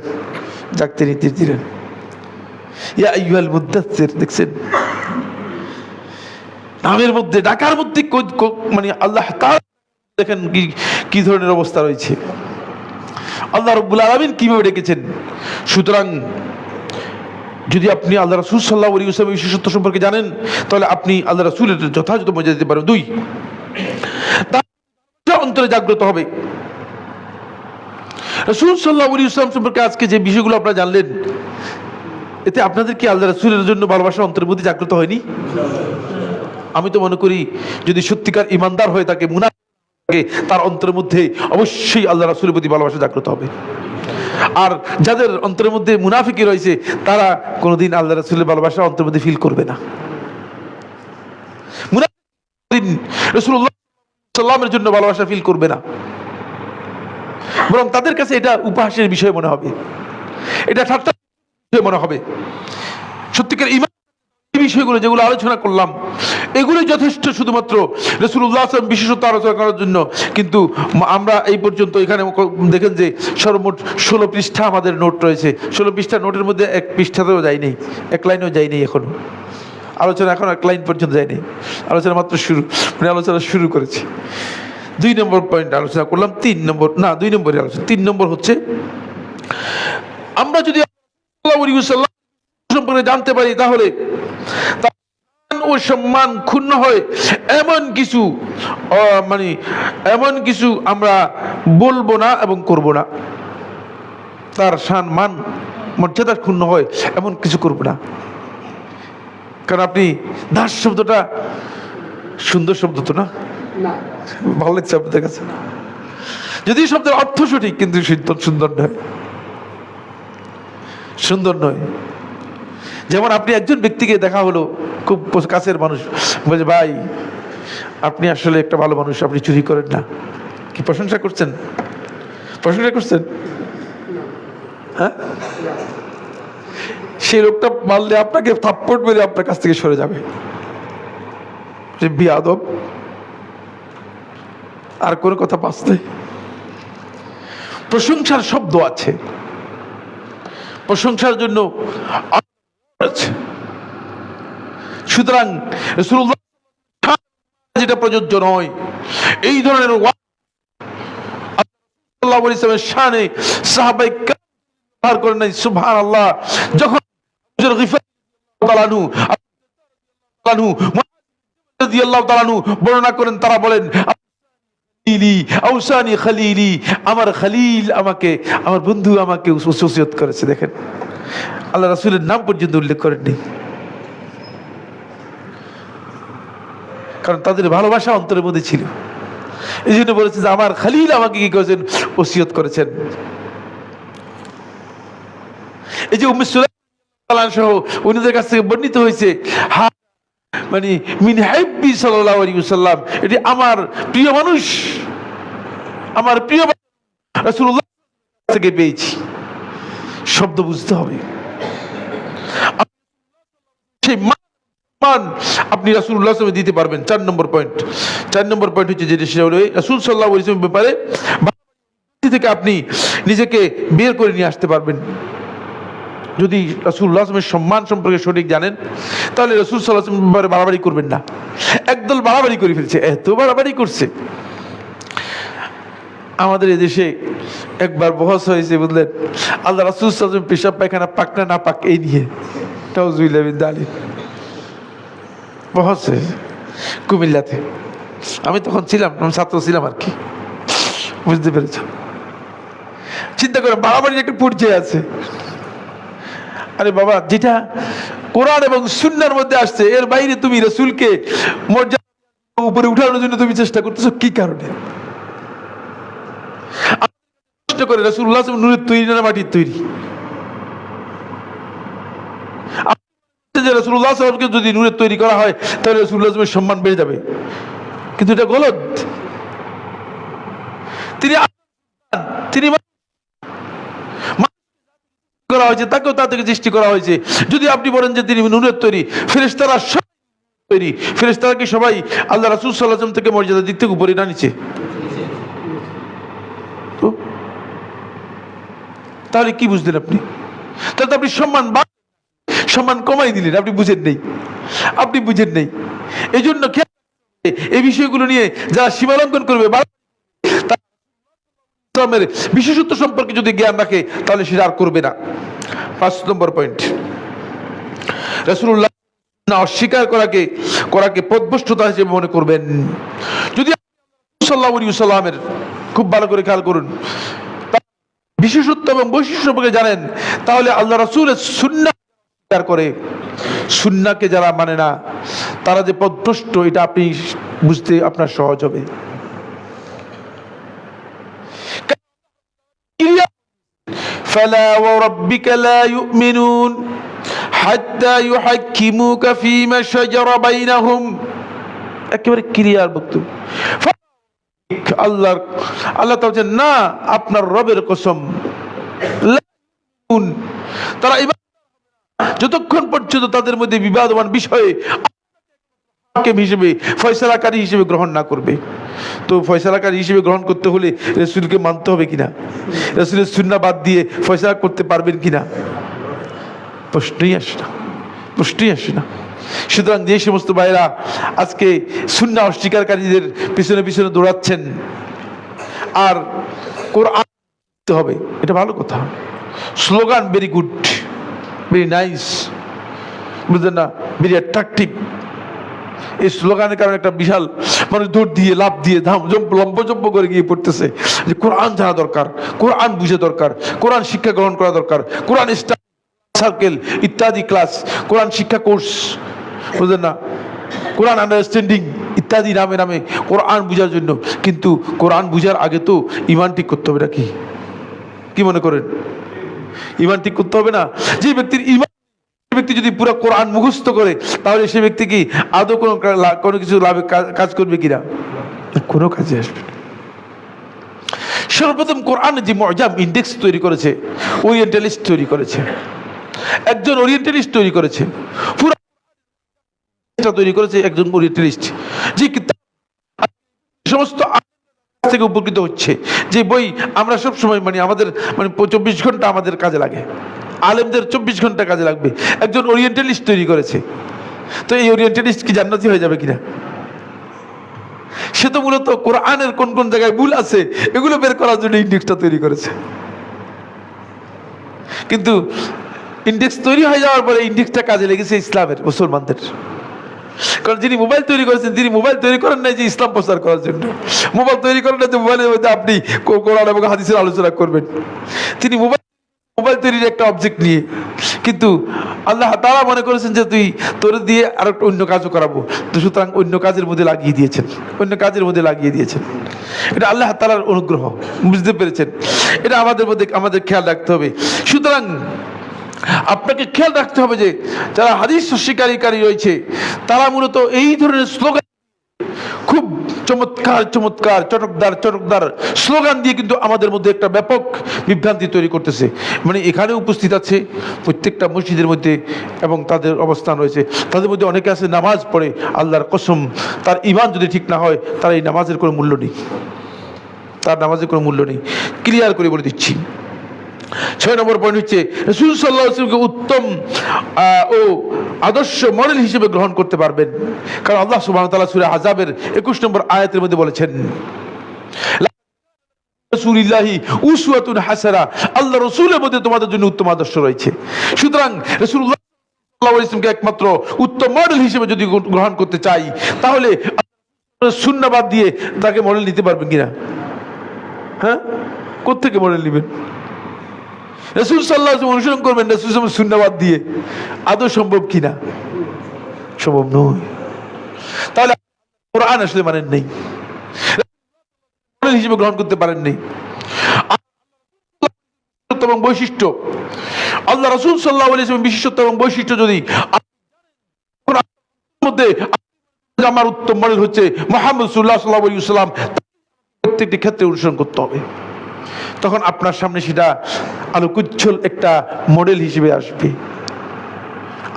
জাগতে নির্দেশ দিলেন। ইয়া আইয়ুহাল মুদ্দাসসির। দেখছেন নামের মধ্যে, ডাকার মধ্যে মানে আল্লাহ তাআলা দেখেন কি ধরনের অবস্থা রয়েছে। আল্লাহ রাব্বুল আলামিন কিভাবে ডেকেছেন। সুতরাং যদি আপনি আল্লাহ রাসূল সাল্লাল্লাহু আলাইহি ওয়াসাল্লামের বিশেষত্ব সম্পর্কে জানেন, তাহলে আপনি আল্লাহ রাসূলের যথাযথ মর্যাদা দিতে পারবেন। 2, তার অন্তরে জাগ্রত হবে। রাসূল সাল্লাল্লাহু আলাইহি ওয়াসাল্লাম সম্পর্কে আজকে যে বিষয়গুলো আপনারা জানলেন, এতে আপনাদের কি আল্লাহ রাসূলের জন্য ভালোবাসা অন্তরের মধ্যে জাগ্রত হয়নি? আমি তো মনে করি যদি সত্যিকার ইমানদার হয়ে থাকে, মুনাফিক থাকে, তার অন্তরের মধ্যে অবশ্যই আল্লাহ রাসূলের প্রতি ভালোবাসা জাগ্রত হবে। আর যাদের অন্তরের মধ্যে মুনাফিকি রয়েছে, তারা কোনোদিন আল্লাহ রাসূলের ভালোবাসা অন্তরের মধ্যে ফিল করবে না। মুনাফিক রাসূলুল্লাহ সাল্লাল্লাহু আলাইহি ওয়াসাল্লামের জন্য ভালোবাসা ফিল করবে না, বরং তাদের কাছে এটা উপহাসের বিষয় মনে হবে, এটা ঠাট্টার বিষয় মনে হবে। সত্যিকার ঈমান বিষয়গুলো যেগুলো আলোচনা করলাম, এগুলোই যথেষ্ট শুধুমাত্র রাসূলুল্লাহ সাল্লাল্লাহু আলাইহি ওয়াসাল্লাম বিশেষত আলোচনা করার জন্য। কিন্তু আমরা এই পর্যন্ত এখানে দেখেন যে সর্বমোট 16 পৃষ্ঠা আমাদের নোট রয়েছে। 16 পৃষ্ঠা নোটের মধ্যে এক পৃষ্ঠাতেও যায়নি, এক লাইনও যায়নি এখনো। আলোচনা এখন এক লাইন পর্যন্ত যায়নি, আলোচনা মাত্র শুরু, মানে আলোচনা শুরু করেছি। 2 নম্বর পয়েন্ট আলোচনা করলাম, 3 নম্বরে আলোচনা। 3 নম্বর হচ্ছে, আমরা যদি সাল্লাল্লাহু আলাইহি ওয়াসাল্লাম সম্পর্কে জানতে পারি, তাহলে ও সম্মান ক্ষুণ্ণ হয় এমন কিছু আমরা বলবো না এবং করব না। তার সম্মান মর্যাদা ক্ষুণ্ণ হয় এমন কিছু করব না। কারণ আপনি দাস শব্দটা সুন্দর শব্দ তো না, ভালো লাগছে আপনাদের কাছে? যদি শব্দের অর্থ সঠিক, কিন্তু সুন্দর নয়। যেমন আপনি একজন ব্যক্তিকে দেখা হলো, খুব কাছের মানুষ, বলছে ভাই আপনি আসলে একটা ভালো মানুষ, আপনি চুরি করেন না। কি প্রশংসা করছেন? হ্যাঁ, সেই লোকটা মারলে আপনাকে থাপ্পড় মেরে আপনার কাছ থেকে সরে যাবে, বিয়াদব। আর কোনো কথা বাঁচতে, প্রশংসার শব্দ আছে, প্রশংসার জন্য আছে। সুতরাং রাসূলুল্লাহ যেটা প্রযোজ্য নয়, এই ধরনের সাল্লাল্লাহু আলাইহি ওয়াসাল্লামের শানে সাহাবায়ে কেরাম করেন নাই। সুবহানাল্লাহ। যখন বর্ণনা করেন, তারা বলেন আউসানি খালিলি, আমার খালিল আমাকে, আমার বন্ধু আমাকে ওসিয়ত করেছে। দেখেন, আল্লাহ রাসূলের নাম পর্যন্ত উল্লেখ করেননি, কারণ তাদের ভালোবাসা অন্তরের মধ্যে ছিল। এই জন্য বলেছে যে আমার খালিল আমাকে কি করেছেন, ওসিয়ত করেছেন। এই যে উম্মে সুলাইম সহ অন্যদের কাছ থেকে বর্ণিত হয়েছে, মানে মিন হাব্বি সাল্লাল্লাহু আলাইহি ওয়াসাল্লাম, এটি আমার প্রিয় মানুষ, আমার প্রিয় রাসূলুল্লাহ থেকে পেয়েছি। শব্দ বুঝতে হবে। সেই মান আপনি রাসূলুল্লাহ সাল্লাল্লাহু আলাইহি ওয়াসাল্লাম দিতে পারবেন। 4 নম্বর পয়েন্ট হচ্ছে যেটা, সেটা হলো রাসূল সাল্লাল্লাহু আলাইহি ওয়াসাল্লামের ব্যাপারে থেকে আপনি নিজেকে বের করে নিয়ে আসতে পারবেন। যদি রাসূলুল্লাহ সাল্লাল্লাহু আলাইহি ওয়াসাল্লামের সম্মান সম্পর্কে সঠিক জানেন, তাহলে রাসূল সাল্লাল্লাহু আলাইহি ওয়াসাল্লামের ব্যাপারে বাড়াবাড়ি করবেন না। একদল বাড়াবাড়ি করে ফেলছে, এত বাড়াবাড়ি করছে। আমাদের এদেশে একবার বহস হয়েছে, বুঝলেন, আল্লাহ রাসূল সাল্লাল্লাহু আলাইহি ওয়াসাল্লাম পেশাব পায়খানা পাক না না পাক এই নিয়ে তাউযুবিল্লাহ মিন যালিক বহস হয়েছে কুমিল্লাতে। আমি তখন ছিলাম, আমি ছাত্র ছিলাম আর কি, বুঝতে পেরেছ? চিন্তা করে বাড়াবাড়ির একটা পর্যায়ে আছে। আরে বাবা, যেটা কোরআন এবং সুন্নাহর মধ্যে আসছে, এর বাইরে তুমি রাসূলকে মর্যাদা উপরে উঠানোর জন্য তুমি চেষ্টা করতেছো কি কারণে? প্রশ্ন করে, রাসূলুল্লাহ সাল্লাল্লাহু আলাইহি ওয়াসাল্লাম নূরের তৈরি না মাটির তৈরি? যে রাসূলুল্লাহ সাল্লাল্লাহু আলাইহি ওয়াসাল্লামকে যদি নূরের তৈরি করা হয়, তাহলে রাসূলুল্লাহ সাল্লাল্লাহু আলাইহি ওয়াসাল্লামের সম্মান বেড়ে যাবে, কিন্তু এটা গলত। তিনি করা হয়েছে, তাকেও তা থেকে সৃষ্টি করা হয়েছে। যদি আপনি বলেন যে তিনি নূরের তৈরি, ফেরেশতারা সব তৈরি, ফেরেশতারা কি সবাই আল্লাহ রাসূল সাল্লাল্লাহু আলাইহি ওয়াসাল্লাম থেকে মর্যাদার দিক থেকে উপরে না নিচে? তো তাহলে কি বুঝলেন আপনি? তাহলে তো আপনি সম্মান কমাই দিলেন। আপনি বুঝেন নেই। এই জন্য এই বিষয়গুলো নিয়ে যারা সীমালঙ্ঘন করবে, বিশেষত্ব সম্পর্কে যদি জ্ঞান রাখে, তাহলে সেটা আর করবে না। 5 নম্বর পয়েন্ট, রাসূলুল্লাহ অস্বীকার করাকে পথভ্রষ্টতা হিসেবে মনে করবেন। যদি সাল্লাল্লাহু আলাইহি ওয়াসাল্লামের, খুব ভালো করে খেয়াল করুন, বিশেষত্ব এবং বৈশিষ্ট্য সম্পর্কে জানেন, তাহলে আল্লাহ রাসূলের সুন্নাহ করে, সুন্নাহকে যারা মানে না, তারা যে পথভ্রষ্ট, এটা আপনি বুঝতে আপনার সহজ হবে। فلا وربك لا يؤمنون حتى يحكموك فيما شجر بينهم। একেবারে ক্লিয়ার বক্তব্য। আল্লাহ তাআলা বলেন, না, আপনার রবের কসম, তারা যতক্ষণ পর্যন্ত তাদের মধ্যে বিবাদমান বিষয়ে হিসেবে ফয়সালাকারী হিসেবে গ্রহণ না করবে। তো ফয়সালাকারী হিসেবে গ্রহণ করতে হলে রাসূলকে মানতে হবে কিনা? রাসূলের সুন্নাহ বাদ দিয়ে ফয়সালা করতে পারবেন কিনা? প্রশ্নই আসে না। সুতরাং যে সমস্ত ভাইরা আজকে সুন্নাহ অস্বীকারীদের পিছনে পিছনে দৌড়াচ্ছেন, আর কোরআন হবে, এটা ভালো কথা, slogan very good, very nice, বুঝলেন না, ভেরি অ্যাট্রাকটিভ। এই স্লোগানের কারণে একটা বিশাল মানুষ দৌড় দিয়ে, লাভ দিয়ে, লম্বজম্ব করে গিয়ে পড়তেছে যে কোরআন জানা দরকার, কোরআন বুঝে দরকার, কোরআন শিক্ষা গ্রহণ করা দরকার, কোরআন সার্কেল ইত্যাদি ক্লাস, কোরআন শিক্ষা কোর্স, বুঝলেন না, কোরআন আন্ডারস্ট্যান্ডিং ইত্যাদি নামে নামে কোরআন বুঝার জন্য। কিন্তু কোরআন বুঝার আগে তো ইমান ঠিক করতে হবে নাকি? কি মনে করেন? ইমান ঠিক করতে হবে না? যে ব্যক্তি যদি পুরো কোরআন মুখস্থ করে, তাহলে সে ব্যক্তি কি আদৌ কোনো কিছু লাভে কাজ করবে কিনা? কোনো কাজে আসবে না। সর্বপ্রথম কোরআন যে মুআজাম ইন্ডেক্স তৈরি করেছে, ওরিয়েন্টালিস্ট তৈরি করেছে, একজন ওরিয়েন্টালিস্ট তৈরি করেছে, পুরো তৈরি করেছে একজন ওরিয়েন্টালিস্ট, যে সমস্ত থেকে উপকৃত হচ্ছে। যে বই আমরা সব সময় আমাদের 24 ঘন্টা আমাদের কাজে লাগে, আলেমদের 24 ঘন্টা কাজে লাগবে, একজন ওরিয়েন্টালিস্ট তৈরি করেছে। তো এই ওরিয়েন্টালিস্ট কি জান্নাতি হয়ে যাবে কিনা? সে তো মূলত কোরআনের কোন কোন জায়গায় ভুল আছে এগুলো বের করার জন্য ইন্ডেক্সটা তৈরি করেছে। কিন্তু ইন্ডেক্স তৈরি হয়ে যাওয়ার পরে ইন্ডেক্সটা কাজে লেগেছে ইসলামের, মুসলমানদের। কারণ যিনি মোবাইল তৈরি করেছেন, তিনি মোবাইল তৈরি করেন নাই যে ইসলাম প্রচার করার জন্য, মোবাইল তৈরি করেন না যে মোবাইলের মধ্যে আপনি কোরআন এবং হাদিসের আলোচনা করবেন। তিনি মোবাইল তৈরির একটা অবজেক্ট নিয়ে, কিন্তু আল্লাহ তাআলা মনে করেছেন যে তোর দিয়ে আর একটা অন্য কাজও করাবো, তো সুতরাং অন্য কাজের মধ্যে লাগিয়ে দিয়েছেন। এটা আল্লাহ তাআলার অনুগ্রহ, বুঝতে পেরেছেন? এটা আমাদের খেয়াল রাখতে হবে। সুতরাং আপনাকে খেয়াল রাখতে হবে যে যারা হাদিস অস্বীকারী রয়েছে, তারা মূলত এই ধরনের স্লোগান, খুব চমৎকার চটকদার স্লোগান দিয়ে কিন্তু আমাদের মধ্যে একটা ব্যাপক বিভ্রান্তি তৈরি করতেছে। এখানে উপস্থিত আছে প্রত্যেকটা মসজিদের মধ্যে, এবং তাদের অবস্থান রয়েছে, তাদের মধ্যে অনেকে আছে নামাজ পড়ে, আল্লাহর কসম তার ঈমান যদি ঠিক না হয়, তার এই নামাজের কোনো মূল্য নেই, ক্লিয়ার করে বলে দিচ্ছি। 6 নম্বর পয়েন্ট হচ্ছে, রাসূল সাল্লাল্লাহু আলাইহি ওয়াসাল্লামকে উত্তম ও আদর্শ মডেল হিসেবে গ্রহণ করতে পারবেন, কারণ আল্লাহ সুবহানাহু ওয়া তাআলা সূরা আযাবের 21 নম্বর আয়াতের মধ্যে বলেছেন, রাসূলিল্লাহি উসওয়াতুন হাসানা, আল্লাহ রাসূলের মধ্যে তোমাদের জন্য উত্তম আদর্শ রয়েছে। সুতরাং রাসূলুল্লাহ সাল্লাল্লাহু আলাইহি ওয়াসাল্লামকে একমাত্র উত্তম মডেল হিসেবে যদি গ্রহণ করতে চাই, তাহলে সুন্নাহ বাদ দিয়ে তাকে মডেল নিতে পারবেন কিনা? হ্যাঁ, কোত্থেকে মডেল নেবেন? রাসূল সাল্লাল্লাহু আলাইহি ওয়াসাল্লাম অনুসরণ করবেন রাসূল সাল্লাল্লাহু আলাইহি ওয়াসাল্লাম সুন্নাহ বাদ দিয়ে? আদৌ সম্ভব কিনা? সম্ভব নয়। তাহলে কোরআন আসলে মানেন নেই, মডেল হিসেবে গ্রহণ করতে পারেন নেই। এবং বৈশিষ্ট্য, আল্লাহ রাসূল সাল্লাল্লাহু আলাইহি ওয়াসাল্লাম বিশেষত্ব এবং বৈশিষ্ট্য যদি মধ্যে, আমার উত্তম মডেল হচ্ছে মুহাম্মদ সাল্লাল্লাহু আলাইহি ওয়াসাল্লাম, প্রত্যেকটি ক্ষেত্রে অনুসরণ করতে হবে। তখন আপনার সামনে সেটা আলোকোজ্জ্বল একটা মডেল হিসেবে আসবে,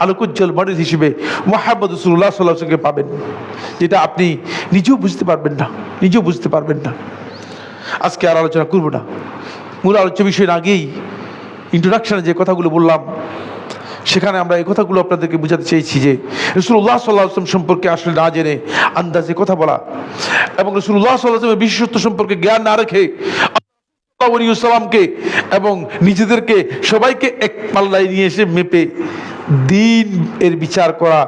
আলোকোজ্জ্বল মডেল হিসেবে মুহাম্মদ রাসূলুল্লাহ সাল্লাল্লাহু আলাইহি ওয়াসাল্লামকে পাবেন, যেটা আপনি নিজেও বুঝতে পারবেন না। আজকে আর আলোচনা করব না, মূল আলোচ্য বিষয়ের আগেই ইন্ট্রোডাকশনে যে কথাগুলো বললাম, সেখানে আমরা এই কথাগুলো আপনাদেরকে বোঝাতে চেয়েছি যে রাসূলুল্লাহ সাল্লাল্লাহু আলাইহি ওয়াসাল্লাম সম্পর্কে আসলে না জেনে আন্দাজে কথা বলা, এবং রাসূলুল্লাহ সাল্লাল্লাহু আলাইহি ওয়াসাল্লামের বিশেষত্ব সম্পর্কে জ্ঞান না রেখে সাল্লামকে এবং নিজেদেরকে সবাইকে এক পাল্লায় নিয়ে এসে মেপে দিন এর বিচার করা,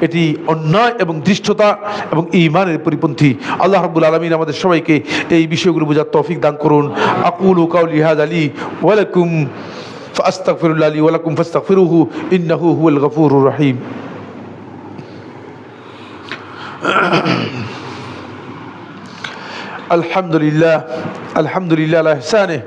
এটি অন্যায় এবং দৃষ্টতা এবং ঈমানের পরিপন্থী। আল্লাহ রাব্বুল আলামিন আমাদের সবাইকে এই বিষয়গুলো বোঝার তৌফিক দান করুন। আকুলু কাউলি হাযা লি ওয়া লাকুম ফাস্তাগফিরুল্লাহ লি ওয়া লাকুম ফাস্তাগফিরুহু ইন্নাহু হুয়াল গফুরুর রহিম। আলহামদুলিল্লাহ আলহামদুলিল্লাহ আলা ইহসানিহি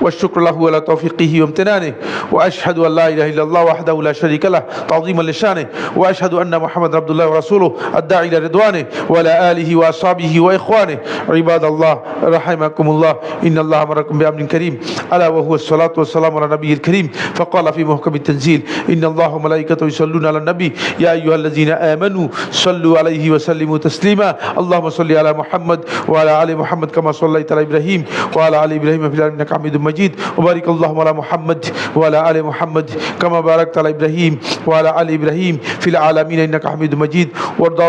والشكر له على توفيقه وامتنانه واشهد ان لا اله الا الله وحده لا شريك له تعظيما لشانه واشهد ان محمدا عبد الله ورسوله الداعي الى رضوانه وعلى اله واصحابه واخوانه عباد الله رحمكم الله ان الله امركم بامر كريم الا وهو الصلاه والسلام على نبيه الكريم فقال في محكم التنزيل ان الله وملائكته يصلون على النبي يا ايها الذين امنوا صلوا عليه وسلموا تسليما اللهم صل على محمد وعلى ال محمد كما صليت على ابراهيم وعلى ال ابراهيم في العالمين انك حميد مجيد وبارك اللهم على محمد وعلى ال محمد كما باركت على ابراهيم وعلى ال ابراهيم في العالمين انك حميد مجيد وارض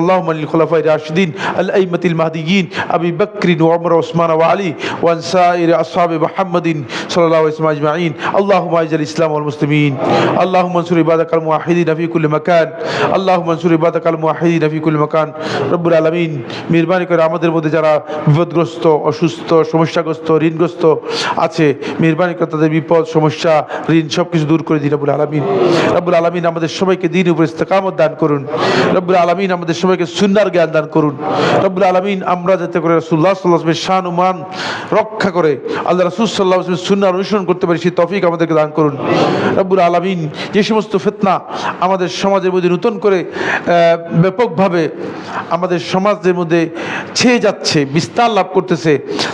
اللهم عن الخلفاء الراشدين الائمه المهديين ابي بكر وعمر وعثمان وعلي وعن سائر اصحاب محمد صلى الله عليه وسلم اجمعين اللهم اعز الاسلام والمسلمين اللهم انصر عبادك الموحدين في كل مكان اللهم انصر عبادك الموحدين في كل مكان رب العالمين মেহেরবানি করে আমাদের মধ্যে যারা বিপদগ্রস্ত অসুস্থ সমস্যাগ্রস্ত ঋণগ্রস্ত আছে মেহেরবানি করে তাদের বিপদ সমস্যা ঋণ সব কিছু দূর করে দিন রব্বুল আলামিন। রব্বুল আলামিন আমাদের সবাইকে দ্বীনের উপর ইস্তেকামত দান করুন। রব্বুল আলামিন আমাদের সবাইকে সুন্নাহর জ্ঞান দান করুন। রব্বুল আলামিন আমরা যাতে করে রাসূলুল্লাহ সাল্লাল্লাহু আলাইহি ওয়াসাল্লামের শান ও মান রক্ষা করে আল্লাহ রাসূল সাল্লাল্লাহু আলাইহি ওয়াসাল্লামের সুন্নাহ অনুসরণ করতে পারি সেই তৌফিক আমাদেরকে দান করুন। রব্বুল আলামিন যে সমস্ত ফিতনা আমাদের সমাজের মধ্যে নতুন করে ব্যাপকভাবে আমাদের সমাজের মধ্যে ছেয়ে যাচ্ছে বিস্তার লাভ করতেছে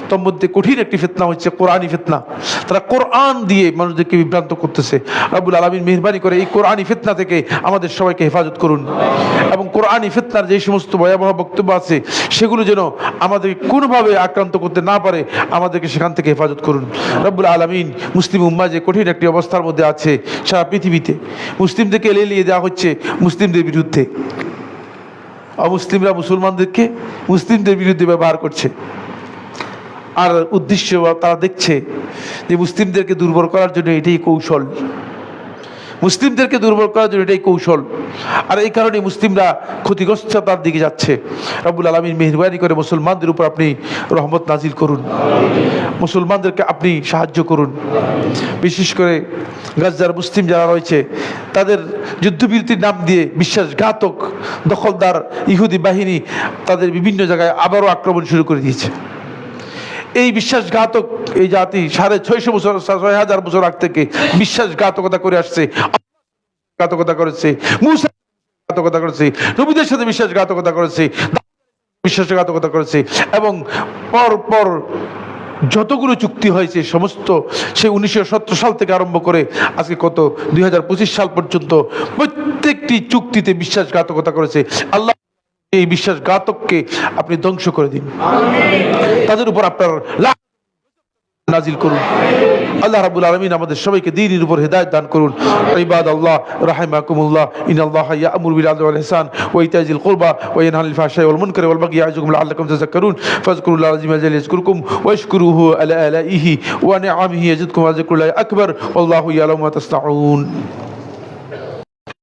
তার মধ্যে কঠিন একটি ফিতনা হচ্ছে কোরআনী ফিতনা। তারা কোরআন দিয়ে মানুষদেরকে বিভ্রান্ত করতেছে। রব্বুল আলামিন মেহেরবানি করে এই কোরআনী ফিতনা থেকে আমাদের সবাইকে হেফাজত করুন এবং কোরআনী ফিতনার যে সমস্ত ভয়াবহ বক্তব্য আছে সেগুলো যেন আমাদের কোনোভাবে আক্রান্ত করতে না পারে আমাদেরকে সেখান থেকে হেফাজত করুন। রব্বুল আলামিন মুসলিম উম্মাহ যে কঠিন একটি অবস্থার মধ্যে আছে সারা পৃথিবীতে মুসলিমদেরকে এলিয়ে দেওয়া হচ্ছে মুসলিমদের বিরুদ্ধে, অমুসলিমরা মুসলমানদেরকে মুসলিমদের বিরুদ্ধে ব্যবহার করছে আর উদ্দেশ্য তারা দেখছে যে মুসলিমদেরকে দুর্বল করার জন্য এটাই কৌশল, মুসলিমদেরকে দুর্বল করার জন্য এটাই কৌশল আর এই কারণে মুসলিমরা ক্ষতিগ্রস্ততার দিকে যাচ্ছে। রব্বুল আলামিন মেহেরবানি করে মুসলমানদের উপর আপনি রহমত নাজিল করুন, মুসলমানদেরকে আপনি সাহায্য করুন। বিশেষ করে গাজার মুসলিম যারা রয়েছে তাদের যুদ্ধবিরতির নাম দিয়ে বিশ্বাসঘাতক দখলদার ইহুদি বাহিনী তাদের বিভিন্ন জায়গায় আবারও আক্রমণ শুরু করে দিয়েছে। এই বিশ্বাসঘাতক এই জাতি 650 বছর 6000 বছর আগ থেকে বিশ্বাসঘাতকতা করে আসছে, ঘাতকতা করেছে, মুসা ঘাতকতা করেছে, নবীদের সাথে বিশ্বাসঘাতকতা করেছে, বিশ্বাসঘাতকতা করেছে এবং পর পর যতগুলো চুক্তি হয়েছে সমস্ত সেই 1970 সাল থেকে আরম্ভ করে আজকে কত 2025 সাল পর্যন্ত প্রত্যেকটি চুক্তিতে বিশ্বাসঘাতকতা করেছে। আল্লাহ এই বিশ্বাসঘাতককে আপনি ধ্বংস করে দিন, তাদের উপর আপনার নাজিল করুন। আল্লাহ রাব্বুল আলামিন আমাদের সবাইকে দ্বীনের উপর হেদায়েত দান করুন। ইবাদাল্লাহ রাহিমাকুমুল্লাহ ইন্নাল্লাহা ইয়া'মুরু বিল আদলি ওয়াল ইহসান ওয়া ইতা'জিল কুরবা ওয়া ইয়ানহা আনিল ফাহশাই ওয়াল মুনকারি ওয়াল বাগyi ইয়া'iযুকুম লা'আল্লাকুম তাযাক্কারুন ফাযকুরুল্লাহা আল-'আযীম ইয়াযকুরকুম ওয়াশকুরুহু আলা আলাইহি ওয়া নি'আমিহি ইয়াজিদকুম ওয়া যিকরুল্লাহি আকবার ওয়াল্লাহু ইয়া'লামু মা তাসনাউন।